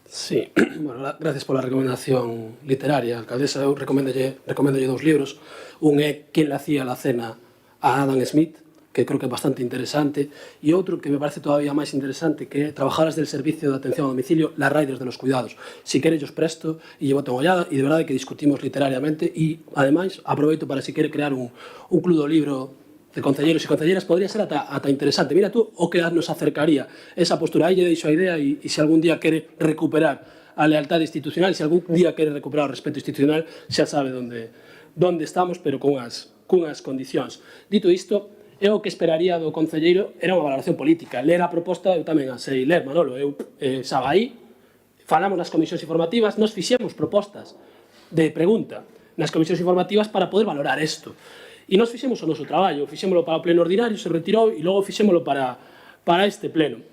Sí, bueno, gracias pola recomendación literaria, alcaldesa. Eu recomendolle dous libros. Un é Quen le hacía la cena a Adam Smith, que creo que é bastante interesante, e outro que me parece todavía máis interesante, que é Trabajadoras del Servicio de Atención a Domicilio, las Riders de los Cuidados. Si queres, os presto e lle boto unha ollada, e de verdade que discutimos literariamente, e, ademais, aproveito para si quere crear un club do libro de concelleiros e concelleiras podría ser ata interesante. Mira tú o que nos acercaría esa postura. Aí lle deixo a idea e se algún día quere recuperar a lealtade institucional, se algún día quere recuperar o respeto institucional, xa sabe onde estamos, pero cunhas condicións. Dito isto, eu o que esperaría do concelleiro era unha valoración política. Ler a proposta, eu tamén a sei ler, Manolo, eu estaba aí, falamos nas comisións informativas, nos fixemos propostas de pregunta nas comisións informativas para poder valorar isto. E nos fixemos o noso traballo, fixémolo para o pleno ordinario, se retirou e logo fixémolo para este pleno.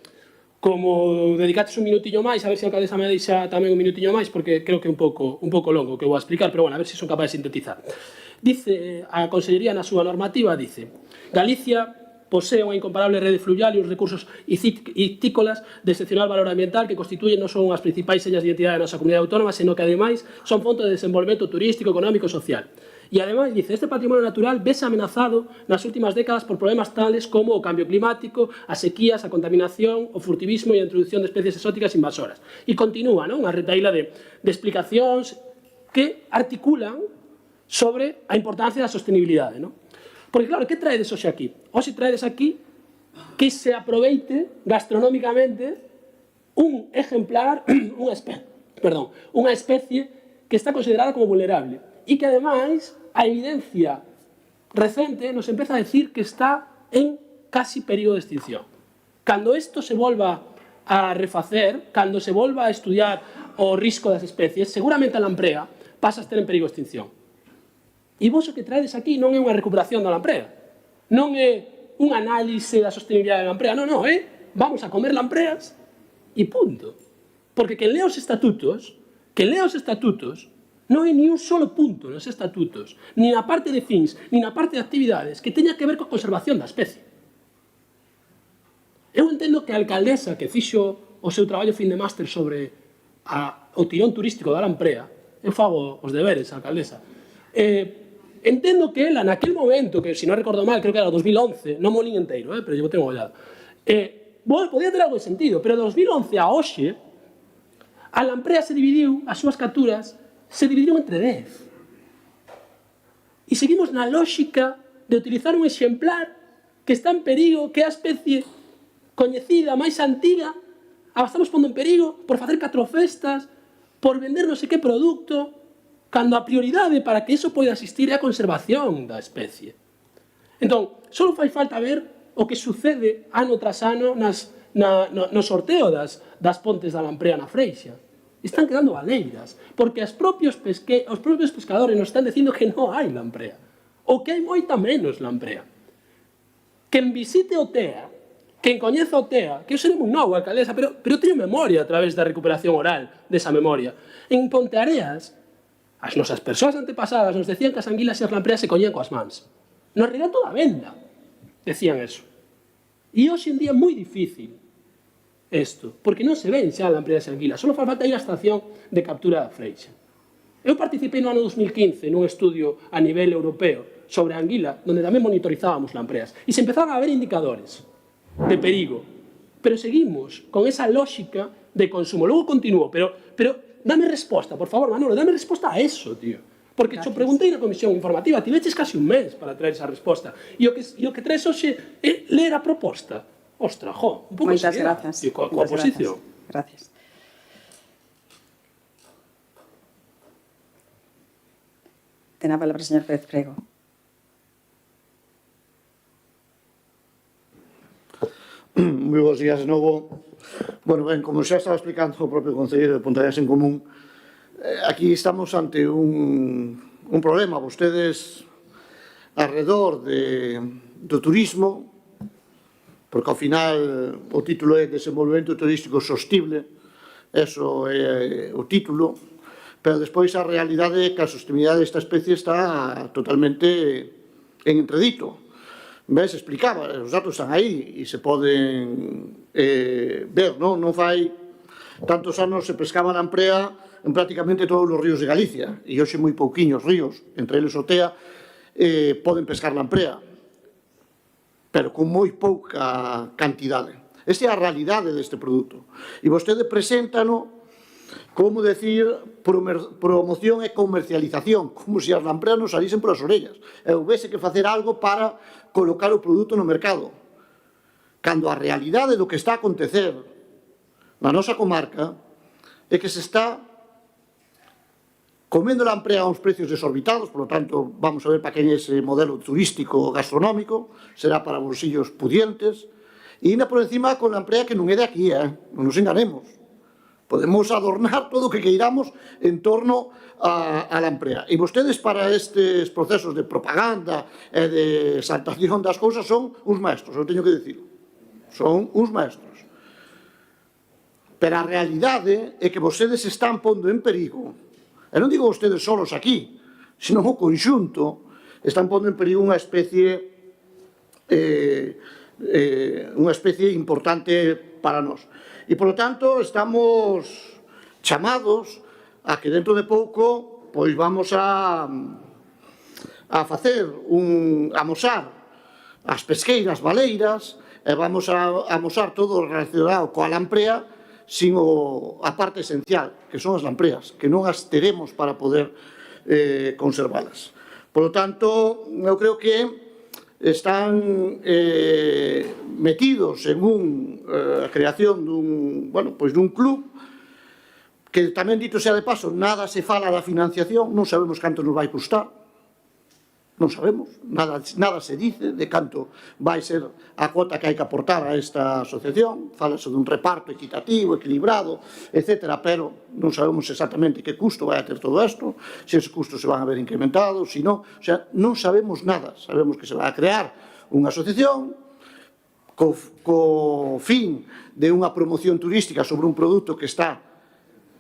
Como dedicates un minutillo máis, a ver se a alcaldesa me deixa tamén un minutillo máis, porque creo que é un pouco longo que vou a explicar, pero bueno, a ver se son capaz de sintetizar. Dice a Consellería na súa normativa, dice: Galicia posee unha incomparable rede fluvial e os recursos ictícolas de excepcional valor ambiental que constituyen non só unhas principais señas de identidade da nosa comunidade autónoma, senón que, ademais, son fonte de desenvolvemento turístico, económico e social. E, ademais, dice, este patrimonio natural vese amenazado nas últimas décadas por problemas tales como o cambio climático, as sequías, a contaminación, o furtivismo e a introducción de especies exóticas invasoras. E continúa, non? Unha retaíla de explicacións que articulan sobre a importancia da sostenibilidade, non? Porque, claro, que traedes hoxe aquí? Hoxe traedes aquí que se aproveite gastronómicamente un exemplar, unha especie que está considerada como vulnerable e que, ademais, a evidencia recente nos empeza a decir que está en casi período de extinción. Cando isto se volva a refacer, cando se volva a estudiar o risco das especies, seguramente a lamprea pasa a estar en perigo de extinción. E vos o que traedes aquí non é unha recuperación da lamprea, non é un análise da sostenibilidade da lamprea, non, vamos a comer lampreas e punto. Porque quen lea os estatutos non hai ni un solo punto nos estatutos, ni na parte de fins, ni na parte de actividades que teña que ver coa conservación da especie. Eu entendo que a alcaldesa que fixo o seu traballo fin de máster sobre o tirón turístico da lamprea, eu fago os deberes, a alcaldesa, entendo que ela, naquel momento, que se non recordo mal, creo que era o 2011, non mo lín inteiro, pero eu tengo ollado, podía ter algo de sentido, pero de 2011 a hoxe, a lamprea se dividiu, as súas capturas, se dividiron entre 10. E seguimos na lógica de utilizar un exemplar que está en perigo, que é a especie coñecida máis antiga, a estamos pondo en perigo por facer 4 festas, por vender non sei que produto, cando a prioridade para que iso poida existir é a conservación da especie. Entón, só fai falta ver o que sucede ano tras ano no sorteo das pontes da lamprea na Freixa. Están quedando baleiras, porque os propios pescadores nos están dicindo que non hai lamprea, ou que hai moita menos lamprea. Quen visite o TEA, quen coñeza o TEA, que eu serei moi novo, alcaldesa, pero teño memoria a través da recuperación oral desa memoria. En Ponteareas, as nosas persoas antepasadas nos decían que as anguilas e as lampreas se coñían coas mans. No regato da venda decían eso. E hoxe en día é moi difícil isto, porque non se ven xa lampreas e anguilas, só faz falta ir á estación de captura da Freixa. Eu participei no ano 2015 nun estudio a nivel europeo sobre a anguila, onde tamén monitorizábamos lampreas, e se empezaron a ver indicadores de perigo, pero seguimos con esa lógica de consumo. Logo continuo, pero dame resposta, por favor, Manolo, dame resposta a eso, tío. Porque xo preguntei na comisión informativa, ti veches casi un mes para traer esa resposta, e o que traes hoxe é ler a proposta. Ostra, un pouco moitas grazas. E coa oposición. Gracias. Ten a palabra, señor Pérez Prego. Moi bons días de novo. Bueno, ben, como xa estaba explicando o propio concelleiro de Ponteareas en Común, aquí estamos ante un problema. Vostedes, alrededor do turismo, porque ao final o título é Desenvolvemento Turístico Sostible, eso é o título, pero despois a realidade é que a sostenibilidade desta especie está totalmente en entredito. Se explicaba, os datos están aí e se poden ver, non fai tantos anos se pescaba lamprea en prácticamente todos os ríos de Galicia e hoxe moi pouquiños ríos, entre eles o Tea, poden pescar lamprea, pero con moi pouca cantidade. Esta é a realidade deste produto. E vostede preséntano como decir, promoción e comercialización, como se as lampreas non salisen polas orellas, e houvese que facer algo para colocar o produto no mercado. Cando a realidade do que está a acontecer na nosa comarca é que se está comendo lamprea a uns precios desorbitados, por lo tanto, vamos a ver para quen é ese modelo turístico gastronómico, será para bolsillos pudientes, e ainda por encima con lamprea que non é de aquí, non nos enganemos. Podemos adornar todo o que queiramos en torno a lamprea. E vostedes para estes procesos de propaganda e de exaltación das cousas son uns maestros, eu teño que dicirlo. Son uns maestros. Pero a realidade é que vostedes están pondo en perigo, e non digo vostedes solos aquí, senón o conxunto, están pondo en perigo unha especie importante para nós. E, polo tanto, estamos chamados a que dentro de pouco pois vamos a facer a amosar as pesqueiras baleiras e vamos a amosar todo relacionado coa lamprea sin a parte esencial, que son as lampreas, que non as teremos para poder conservalas. Por lo tanto, eu creo que están metidos en a creación dun club que tamén, dito sea de paso, nada se fala da financiación, non sabemos canto nos vai custar, non sabemos, nada se dice de canto vai ser a cuota que hai que aportar a esta asociación, falase dun reparto equitativo, equilibrado, etc., pero non sabemos exactamente que custo vai a ter todo isto, se ese custo se van a ver incrementados, se non, o sea, non sabemos nada, sabemos que se vai a crear unha asociación co fin de unha promoción turística sobre un produto que está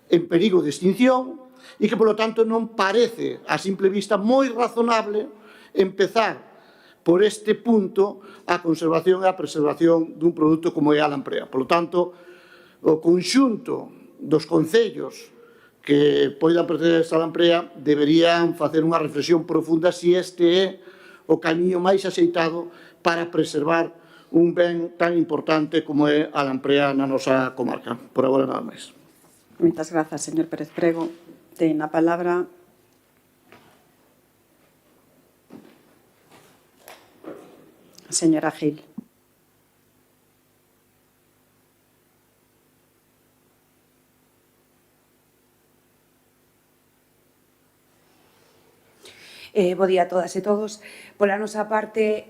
en perigo de extinción e que, polo tanto, non parece, a simple vista, moi razonable empezar por este punto a conservación e a preservación dun produto como é a lamprea. Por lo tanto, o conxunto dos concellos que poidan pertenecer a esta lamprea deberían facer unha reflexión profunda se este é o camiño máis axeitado para preservar un ben tan importante como é a lamprea na nosa comarca. Por agora nada máis. Moitas grazas, señor Pérez Prego. Ten a palabra a señora Gil. Bo día a todas e todos. Pola nosa parte,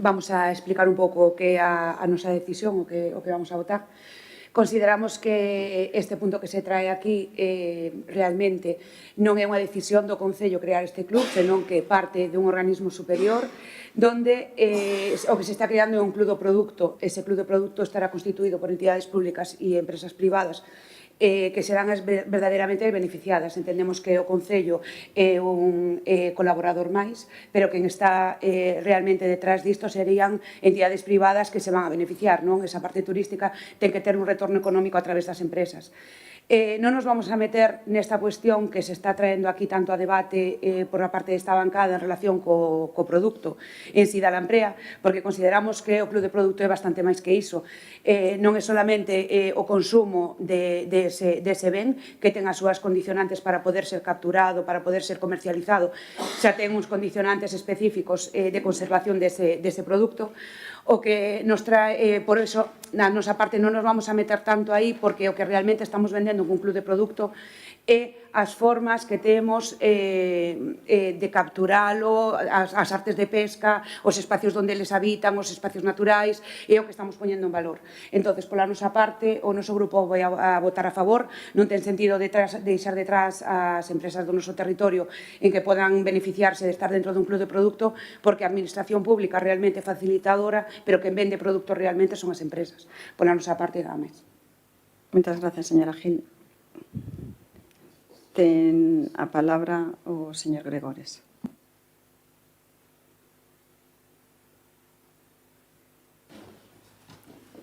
vamos a explicar un pouco o que é a nosa decisión, o que vamos a votar. Consideramos que este punto que se trae aquí realmente non é unha decisión do Concello crear este club, senón que parte dun organismo superior donde o que se está creando é un club do produto. Ese club do produto estará constituído por entidades públicas e empresas privadas que serán as verdadeiramente beneficiadas. Entendemos que o Concello é un colaborador máis, pero quen está realmente detrás disto serían entidades privadas que se van a beneficiar, non? Esa parte turística ten que ter un retorno económico a través das empresas. Non nos vamos a meter nesta cuestión que se está traendo aquí tanto a debate por a parte desta bancada en relación co produto en si da lamprea, porque consideramos que o club de produto é bastante máis que iso. Non é solamente o consumo dese ben que ten as súas condicionantes para poder ser capturado, para poder ser comercializado, xa ten uns condicionantes específicos de conservación dese produto. O que nos trae, por eso, na nosa parte non nos vamos a meter tanto aí, porque o que realmente estamos vendendo con un club de produto é as formas que temos de capturalo, as artes de pesca, os espacios onde eles habitan, os espacios naturais, é o que estamos poñendo en valor. Entón, pola nosa parte, o noso grupo vai a votar a favor, non ten sentido deixar detrás as empresas do noso territorio en que podan beneficiarse de estar dentro dun club de produto, porque a administración pública realmente é facilitadora, pero quen vende produtos realmente son as empresas. Pola nosa parte, nada máis. Moitas grazas, señora Gil. Ten a palabra o señor Gregores.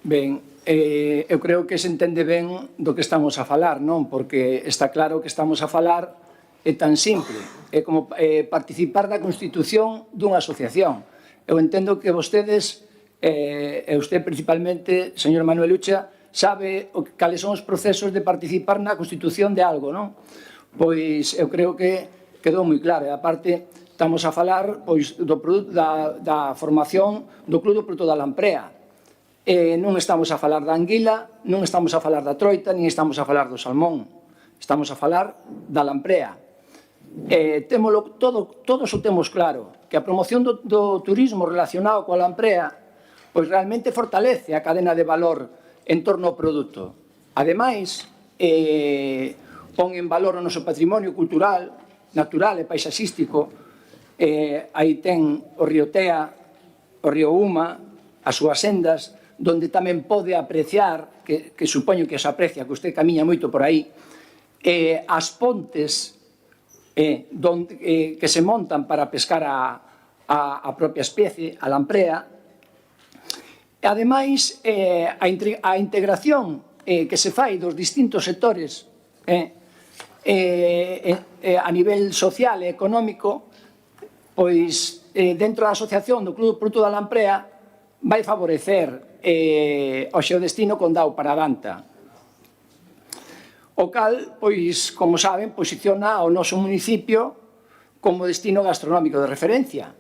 Ben, eu creo que se entende ben do que estamos a falar, non? Porque está claro que estamos a falar é tan simple, é como participar da constitución dunha asociación. Eu entendo que vostedes, e usted principalmente, señor Manuel Ucha, sabe cales son os procesos de participar na constitución de algo, non? Pois eu creo que quedou moi claro. E, aparte, estamos a falar pois, da formación do Club do Produto da Lamprea. Non estamos a falar da anguila, non estamos a falar da troita, nin estamos a falar do salmón. Estamos a falar da lamprea. Todos o temos claro, que a promoción do turismo relacionado coa lamprea pois realmente fortalece a cadena de valor en torno ao produto. Ademais, pon en valor o noso patrimonio cultural, natural e paisaxístico. Aí ten o río Tea, o río Uma, as súas sendas, donde tamén pode apreciar, que supoño que se aprecia, que usted camiña moito por aí, as pontes que se montan para pescar a propia especie, a lamprea. E, ademais, a integración que se fai dos distintos sectores a nivel social e económico, pois dentro da asociación do Club do Produto da Lamprea vai favorecer o xeodestino Condao para Danta. O cal, pois, como saben, posiciona o noso municipio como destino gastronómico de referencia.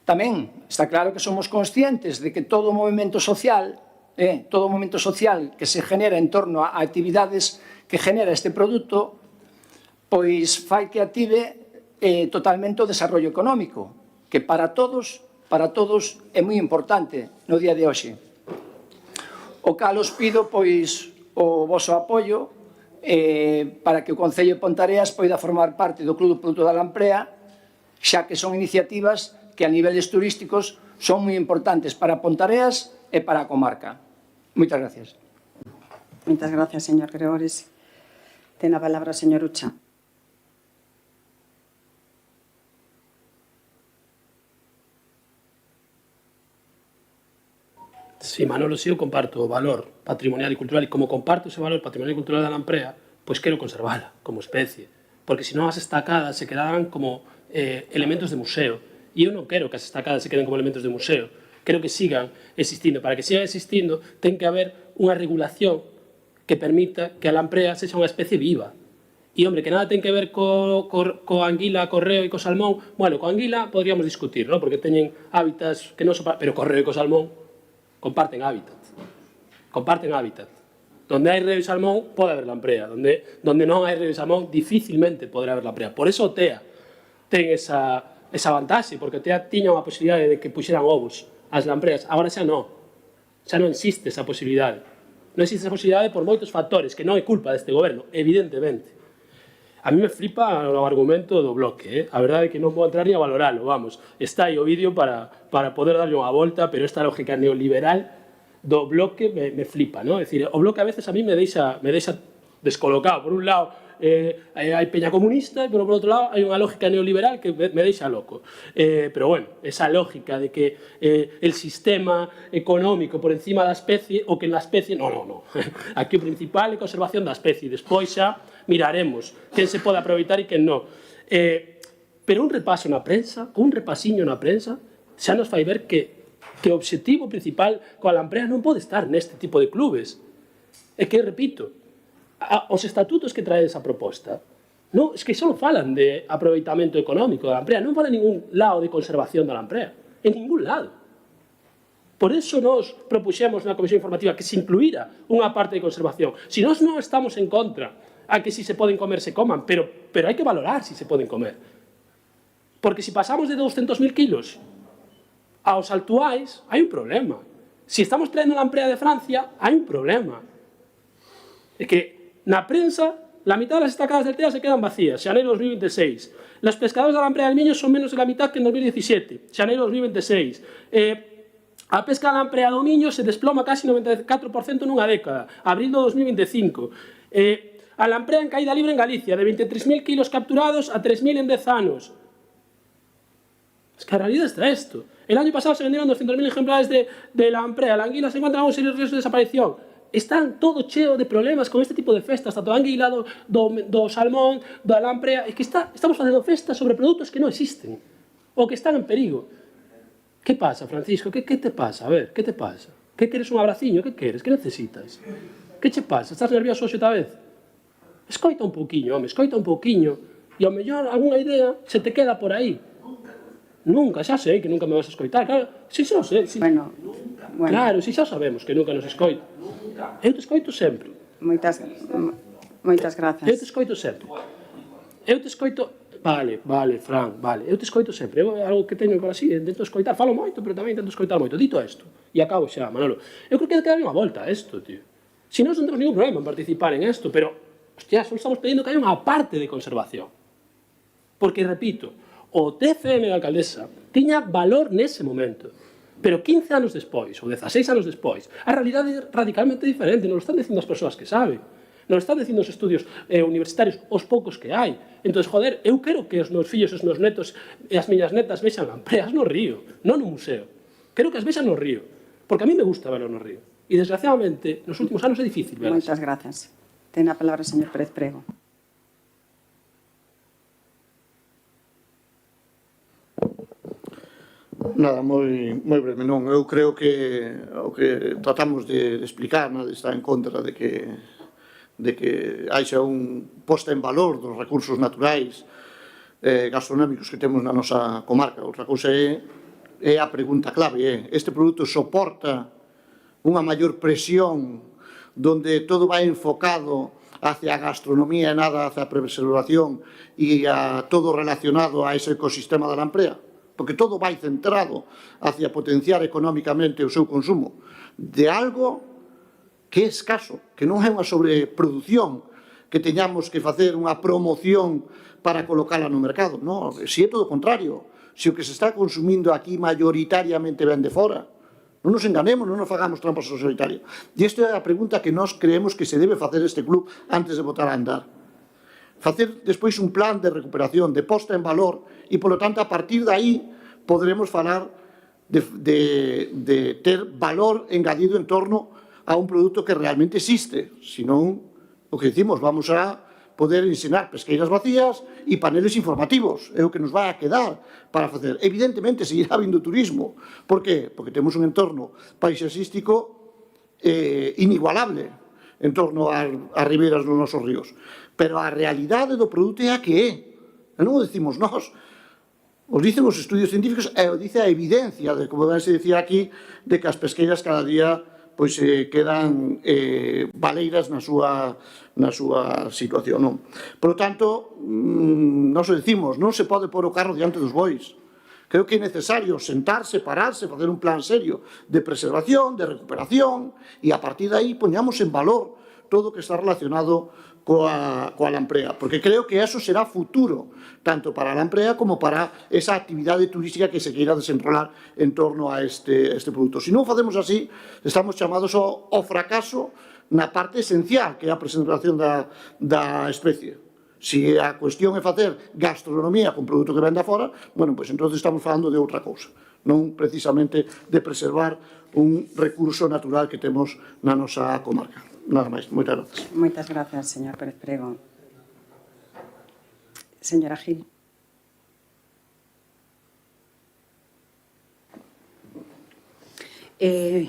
Tamén está claro que somos conscientes de que todo o movimento social que se genera en torno a actividades que genera este produto, pois fai que active totalmente o desarrollo económico, que para todos é moi importante no día de hoxe. O cal os pido, pois, o voso apoio para que o Concello de Ponteareas poida formar parte do Club do Produto da Lamprea, xa que son iniciativas que a niveles turísticos son moi importantes para Ponteareas e para a comarca. Moitas gracias. Moitas gracias, señor Gregores. Ten a palabra o señor Ucha. Sí, Manolo, sí, eu comparto o valor patrimonial e cultural, e como comparto ese valor patrimonial e cultural da lamprea, pois quero conservala como especie, porque senón as estacadas se quedarán como elementos de museo, e eu non quero que as estacadas se queden como elementos de museo, quero que sigan existindo. Para que sigan existindo, ten que haber unha regulación que permita que a lamprea sexa unha especie viva. E, hombre, que nada ten que ver co anguila, co reo e co salmón. Bueno, co anguila podríamos discutir, ¿no? Porque teñen hábitats que non son... Pero co reo e co salmón comparten hábitat. Comparten hábitat. Donde hai reo e salmón, pode haber lamprea. Donde non hai reo e salmón, dificilmente poderá haber lamprea. Por eso o TEA ten esa vantaxe, porque o TEA tiña unha posibilidade de que puxeran ovos as lampreas. Agora xa non. Xa non existe esa posibilidade. Non existe esa posibilidade por moitos factores, que non é culpa deste goberno, evidentemente. A mí me flipa o argumento do bloque, A verdade é que non vou entrar ni a valoralo, vamos. Está aí o vídeo para poder darlle unha volta, pero esta lógica neoliberal do bloque me flipa, ¿no? É dicir, o bloque a veces a mí me deixa descolocado. Por un lado, hai peña comunista e por outro lado hai unha lógica neoliberal que me deixa loco. Pero bueno, esa lógica de que el sistema económico por encima da especie ou que na especie... No. Aquí o principal é conservación da especie. Despois xa miraremos quen se pode aproveitar e quen non. Pero un repaso na prensa, un repasiño na prensa, xa nos fai ver que o obxectivo principal coa lamprea non pode estar neste tipo de clubes. É que, repito, os estatutos que trae esa proposta, no, es que só falan de aproveitamento económico da lamprea, non falan en ningún lado de conservación da lamprea, en ningún lado. Por eso nos propuxemos na Comisión Informativa que se incluíra unha parte de conservación. Si nós non estamos en contra a que si se poden comer se coman, pero hai que valorar si se poden comer. Porque si pasamos de 200.000 kilos aos actuais, hai un problema. Si estamos traendo lamprea de Francia, hai un problema. É que na prensa, la mitad de las estacadas del TEA se quedan vacías, xaneiro 2026. Los pescadores de la lamprea del Miño son menos de la mitad que en 2017, xaneiro 2026. A pesca da lamprea do Miño se desploma casi 94% nunha década, abril do 2025. A lamprea en caída libre en Galicia, de 23.000 kilos capturados a 3.000 en 10 anos. Es que a realidad está esto. El año pasado se vendieron 200.000 ejemplares de lamprea. La anguila se encuentra en un serio riesgo de desaparición. Están todo cheo de problemas con este tipo de festas, tanto da anguila, do salmón, da lamprea. É que estamos facendo festas sobre produtos que non existen ou que están en perigo. Que pasa, Francisco? Que te pasa? A ver, que te pasa? Que queres un abraciño? Que queres? Que necesitas? Que che pasa? Estás nervioso hoxe outra vez? Escoita un pouquiño, home, escoita un pouquiño. E ao mellor algunha idea se te queda por aí. Nunca, xa sei que nunca me vas a escoitar. Claro, si xa o sei. Si. Bueno, Claro, si xa sabemos que nunca nos escoita. Eu te escoito sempre. moitas Eu te grazas. escoito sempre. Eu te escoito... Vale, Fran, vale. Eu te escoito sempre. Eu é algo que teño por así, intento escoitar. Falo moito, pero tamén intento escoitar moito. Dito isto, e acabo xa, Manolo. Eu creo que queda unha volta a isto, tío. Si non temos ningún problema en participar en isto, pero, hostia, só estamos pedindo que haya unha parte de conservación. Porque, repito, o TFM da alcaldesa tiña valor nese momento. Pero 15 anos despois, ou 16 anos despois, a realidade é radicalmente diferente. Nos lo están dicindo as persoas que saben. Nos están dicindo os estudios universitarios, os poucos que hai. Entón, joder, eu quero que os meus fillos, os meus netos e as miñas netas vexan lampreas no río, non no museo. Quero que as vexan no río, porque a mí me gusta verlo no río. E, desgraciadamente, nos últimos anos é difícil verlas. Moitas grazas. Ten a palabra o señor Pérez Prego. Nada, moi breve, non. Eu creo que o que tratamos de explicar, nada, está en contra de que haxa un posta en valor dos recursos naturais gastronómicos que temos na nosa comarca. Outra cousa é a pregunta clave, este produto soporta unha maior presión donde todo vai enfocado hacia a gastronomía e nada hacia a preservación e a todo relacionado a ese ecosistema da lamprea? Porque todo vai centrado hacia potenciar económicamente o seu consumo de algo que é escaso, que non é unha sobreproducción, que teñamos que facer unha promoción para colocala no mercado. Non, si é todo o contrario, si o que se está consumindo aquí maioritariamente ven de fora. Non nos enganemos, non nos fagamos trampas ao solitario. E esta é a pregunta que nós creemos que se debe facer este club antes de botar a andar. Facer despois un plan de recuperación, de posta en valor, e, polo tanto, a partir de aí poderemos falar de ter valor engadido en torno a un produto que realmente existe. Senón, o que dicimos, vamos a poder ensinar pesqueiras vacías e paneles informativos. É o que nos vai a quedar para facer. Evidentemente, seguirá habindo turismo. Por qué? Porque temos un entorno paisaxístico inigualable en torno ás ribeiras dos nosos ríos. Pero a realidade do produto é a que é. E non o decimos nós. Os dicen os estudios científicos e o dice a evidencia, de, como se decía aquí, de que as pesqueiras cada día pois quedan baleiras na súa situación. Non? Por lo tanto, nós o decimos, non se pode pôr o carro diante dos bois. Creo que é necesario sentarse, pararse, facer un plan serio de preservación, de recuperación, e a partir de aí poñamos en valor todo o que está relacionado coa lamprea, porque creo que eso será futuro, tanto para a lamprea como para esa actividade turística que se queira desenrolar en torno a este produto. Se non o facemos así, estamos chamados ao fracaso na parte esencial, que é a preservación da especie. Se a cuestión é facer gastronomía con produto que vende fora, bueno, pois entón estamos falando de outra cousa, non precisamente de preservar un recurso natural que temos na nosa comarca. Nada máis, moitas grazas. Moitas grazas, señor Pérez Prego. Señora Gil.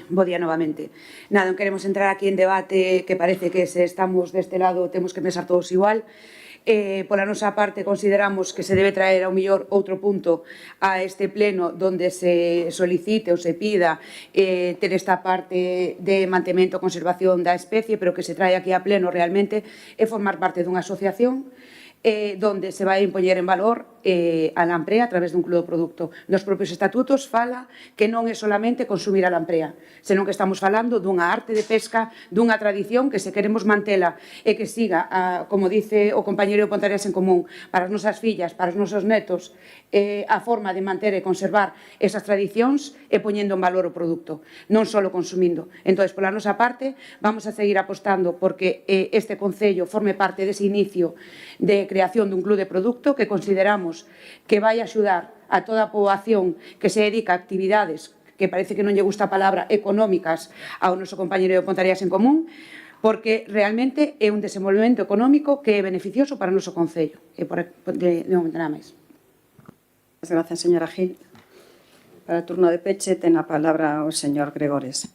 Bo día novamente. Nada, non queremos entrar aquí en debate que parece que se estamos deste lado temos que pensar todos igual. Pola nosa parte consideramos que se debe traer ao mellor outro punto a este pleno donde se solicite ou se pida ter esta parte de mantemento e conservación da especie, pero que se trae aquí a pleno realmente é formar parte dunha asociación donde se vai impoñer en valor a lamprea a través dun club de producto. Nos propios estatutos fala que non é solamente consumir a lamprea, senón que estamos falando dunha arte de pesca, dunha tradición que se queremos mantela e que siga, como dice o compañeiro de Ponteareas en Común, para as nosas fillas, para os nosos netos, a forma de manter e conservar esas tradicións e poñendo en valor o produto, non só consumindo. Entón, pola nosa parte, vamos a seguir apostando porque este Concello forme parte dese inicio de creación dun club de producto que consideramos que vai axudar a toda a poboación que se dedica a actividades que parece que non lle gusta a palabra económicas ao noso compañeiro de Ponteareas en Común, porque realmente é un desenvolvemento económico que é beneficioso para o noso Concello. E de momento nada máis. Gracias, señora Gil. Para o turno de peche ten a palabra o señor Gregores.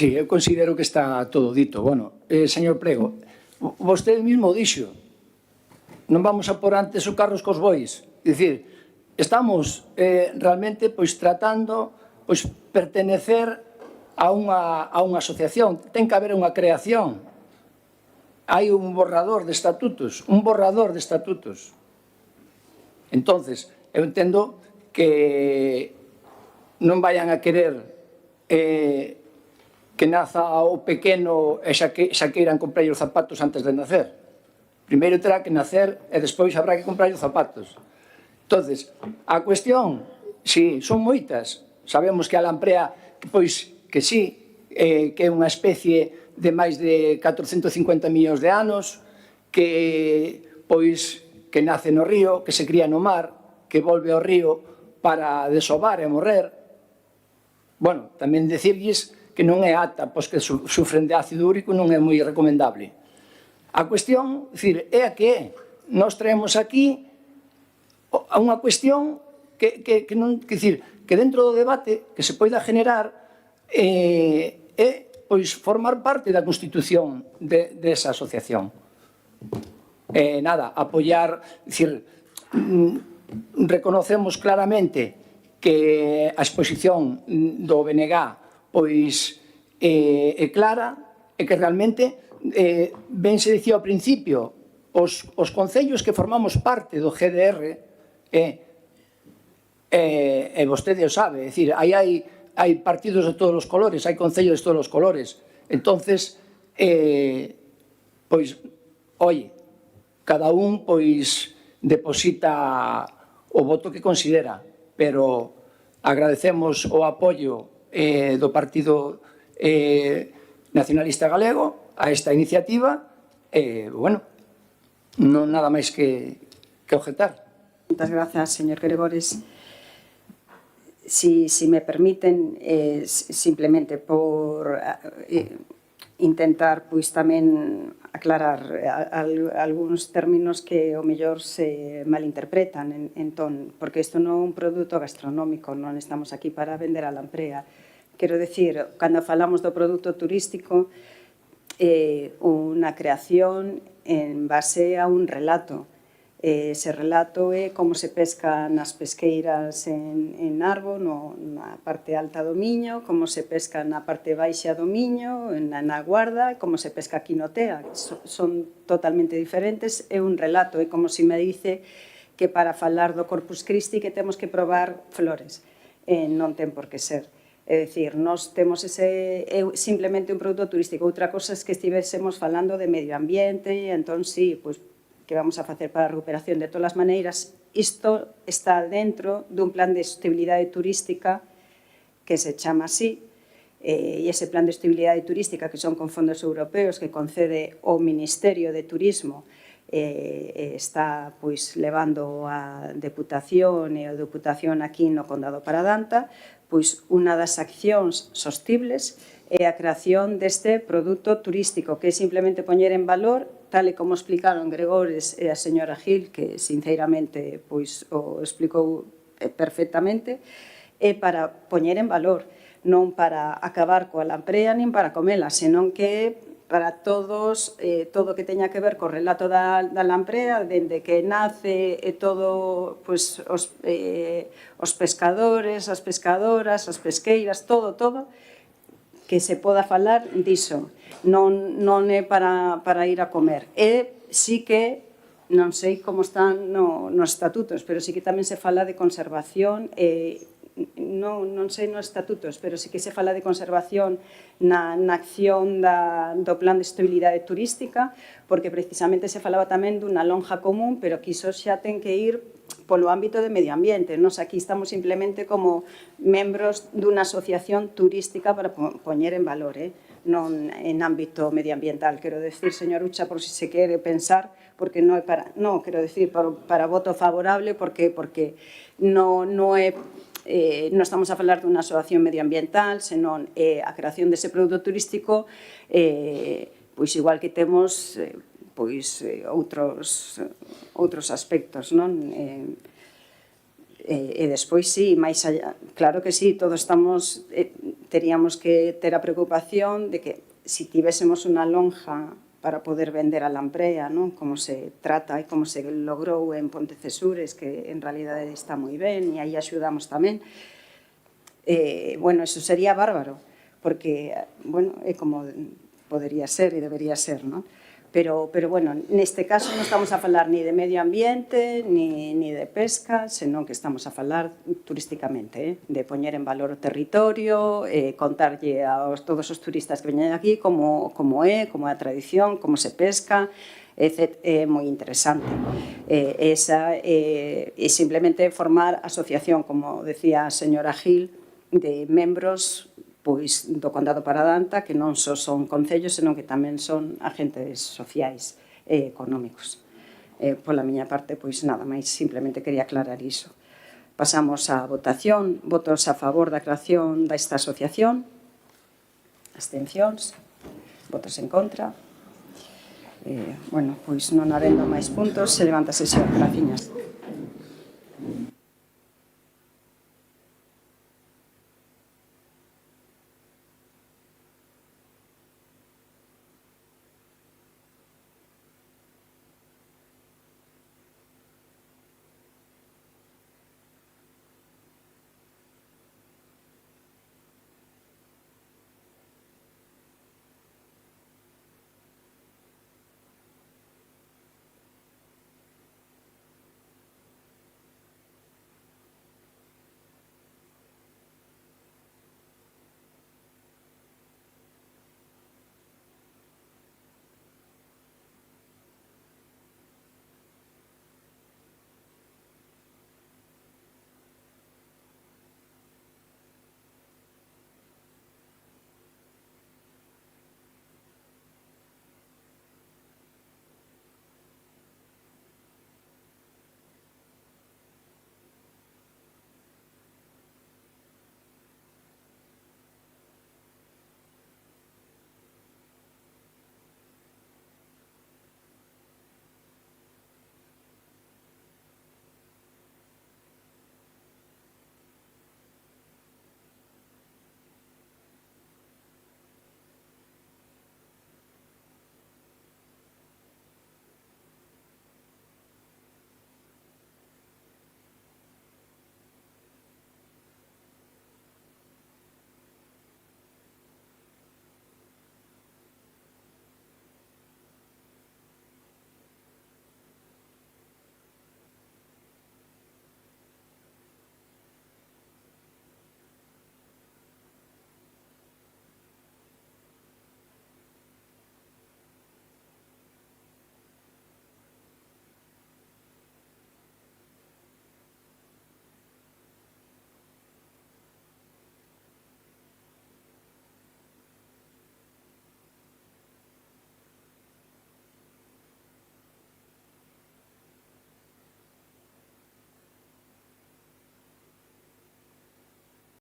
Sí, eu considero que está todo dito. Bueno, señor Prego, vostede mismo dixo, non vamos a por antes o carros cos bois. Dicir, estamos realmente pois tratando pois pertenecer a unha asociación. Ten que haber unha creación. Hai un borrador de estatutos, Entonces, eu entendo que non vayan a querer que naza o pequeno e xa queiran comprar os zapatos antes de nacer. Primeiro terá que nacer e despois habrá que comprar os zapatos. Entonces, a cuestión, si, son moitas. Sabemos que a lamprea, pois, que sí, que é unha especie de máis de 450 millóns de anos, que, pois, que nace no río, que se cría no mar, que volve ao río para desovar e morrer. Bueno, tamén decirlles que non é apta, pois que sufren de ácido úrico non é moi recomendable. A cuestión, é a que é. Nós traemos aquí unha cuestión que dentro do debate que se poida generar é pois formar parte da constitución desa asociación. Nada, apoiar, reconocemos claramente que a exposición do BNG pois é clara e que realmente ben se dicía ao principio os concellos que formamos parte do GDR e vostede o sabe, é dicir, hai partidos de todos os colores, hai concellos de todos os colores, entonces pois, oye, cada un pois deposita o voto que considera, pero agradecemos o apoio do Partido Nacionalista Galego a esta iniciativa e, bueno, non nada máis que objetar. Moitas grazas, señor Gregores. Si me permiten, simplemente por intentar pois tamén aclarar algúns términos que o mellor se malinterpretan entón, porque isto non é un produto gastronómico, non estamos aquí para vender a lamprea. Quero decir, cando falamos do produto turístico, unha creación en base a un relato. Ese relato é como se pesca nas pesqueiras en Narbo, na parte alta do Miño, como se pesca na parte baixa do Miño, na Guarda, como se pesca aquí no Tea. Son totalmente diferentes. É un relato, é como se me dice que para falar do Corpus Christi que temos que probar flores. Non ten por que ser. É dicir, nós temos simplemente un produto turístico. Outra cosa é que estivésemos falando de medio ambiente, e entón, sí, pois, que vamos a facer para a recuperación. De todas as maneiras, isto está dentro dun plan de sostenibilidade turística que se chama así, e ese plan de sostenibilidade turística que son con fondos europeos que concede o Ministerio de Turismo está pois levando a Deputación e a Deputación aquí no Condado Paradanta, pois unha das accións sostibles é a creación deste produto turístico, que é simplemente poñer en valor, tal e como explicaron Gregores e a señora Gil, que sinceramente pois o explicou perfectamente, é para poñer en valor, non para acabar coa lamprea nin para comela, senón que é para todos, todo o que teña que ver co relato da lamprea, dende que nace e todo, pois, os pescadores, as pescadoras, as pesqueiras, todo, que se poda falar diso. Non é para ir a comer. E sí que, non sei como están nos estatutos, pero sí que tamén se fala de conservación, non sei nos estatutos, pero sí que se fala de conservación na acción do plan de sostenibilidade turística, porque precisamente se falaba tamén dunha lonja común, pero que iso xa ten que ir polo ámbito de medio ambiente. Nos aquí estamos simplemente como membros dunha asociación turística para poñer en valor, non en ámbito medioambiental. Quero decir, señor Ucha, por si se quere pensar, porque non é para... Non, quero decir, para voto favorable, porque non é... Non estamos a falar dunha asociación medioambiental, senón a creación dese produto turístico, pois igual que temos pois outros aspectos, non? E despois, sí, máis allá, claro que sí, todos estamos teríamos que ter a preocupación de que si tivésemos unha lonja para poder vender a lamprea, non? Como se trata e como se logrou en Pontecesures, que en realidade está moi ben, e aí axudamos tamén. Bueno, eso sería bárbaro, porque, bueno, é como podería ser e debería ser, non? Pero bueno, neste caso non estamos a falar ni de medio ambiente, ni de pesca, senón que estamos a falar turísticamente, de poñer en valor o territorio, contarlle a todos os turistas que veñen aquí como é a tradición, como se pesca, é moi interesante. Esa é simplemente formar asociación, como decía a señora Gil, de membros pois do Condado Paradanta, que non só son concellos, senón que tamén son agentes sociais e económicos. Pola miña parte, pois nada máis, simplemente quería aclarar iso. Pasamos á votación. Votos a favor da creación desta asociación. Abstencións. Votos en contra. Bueno, pois non habendo máis puntos, se levanta a sesión. Graciñas.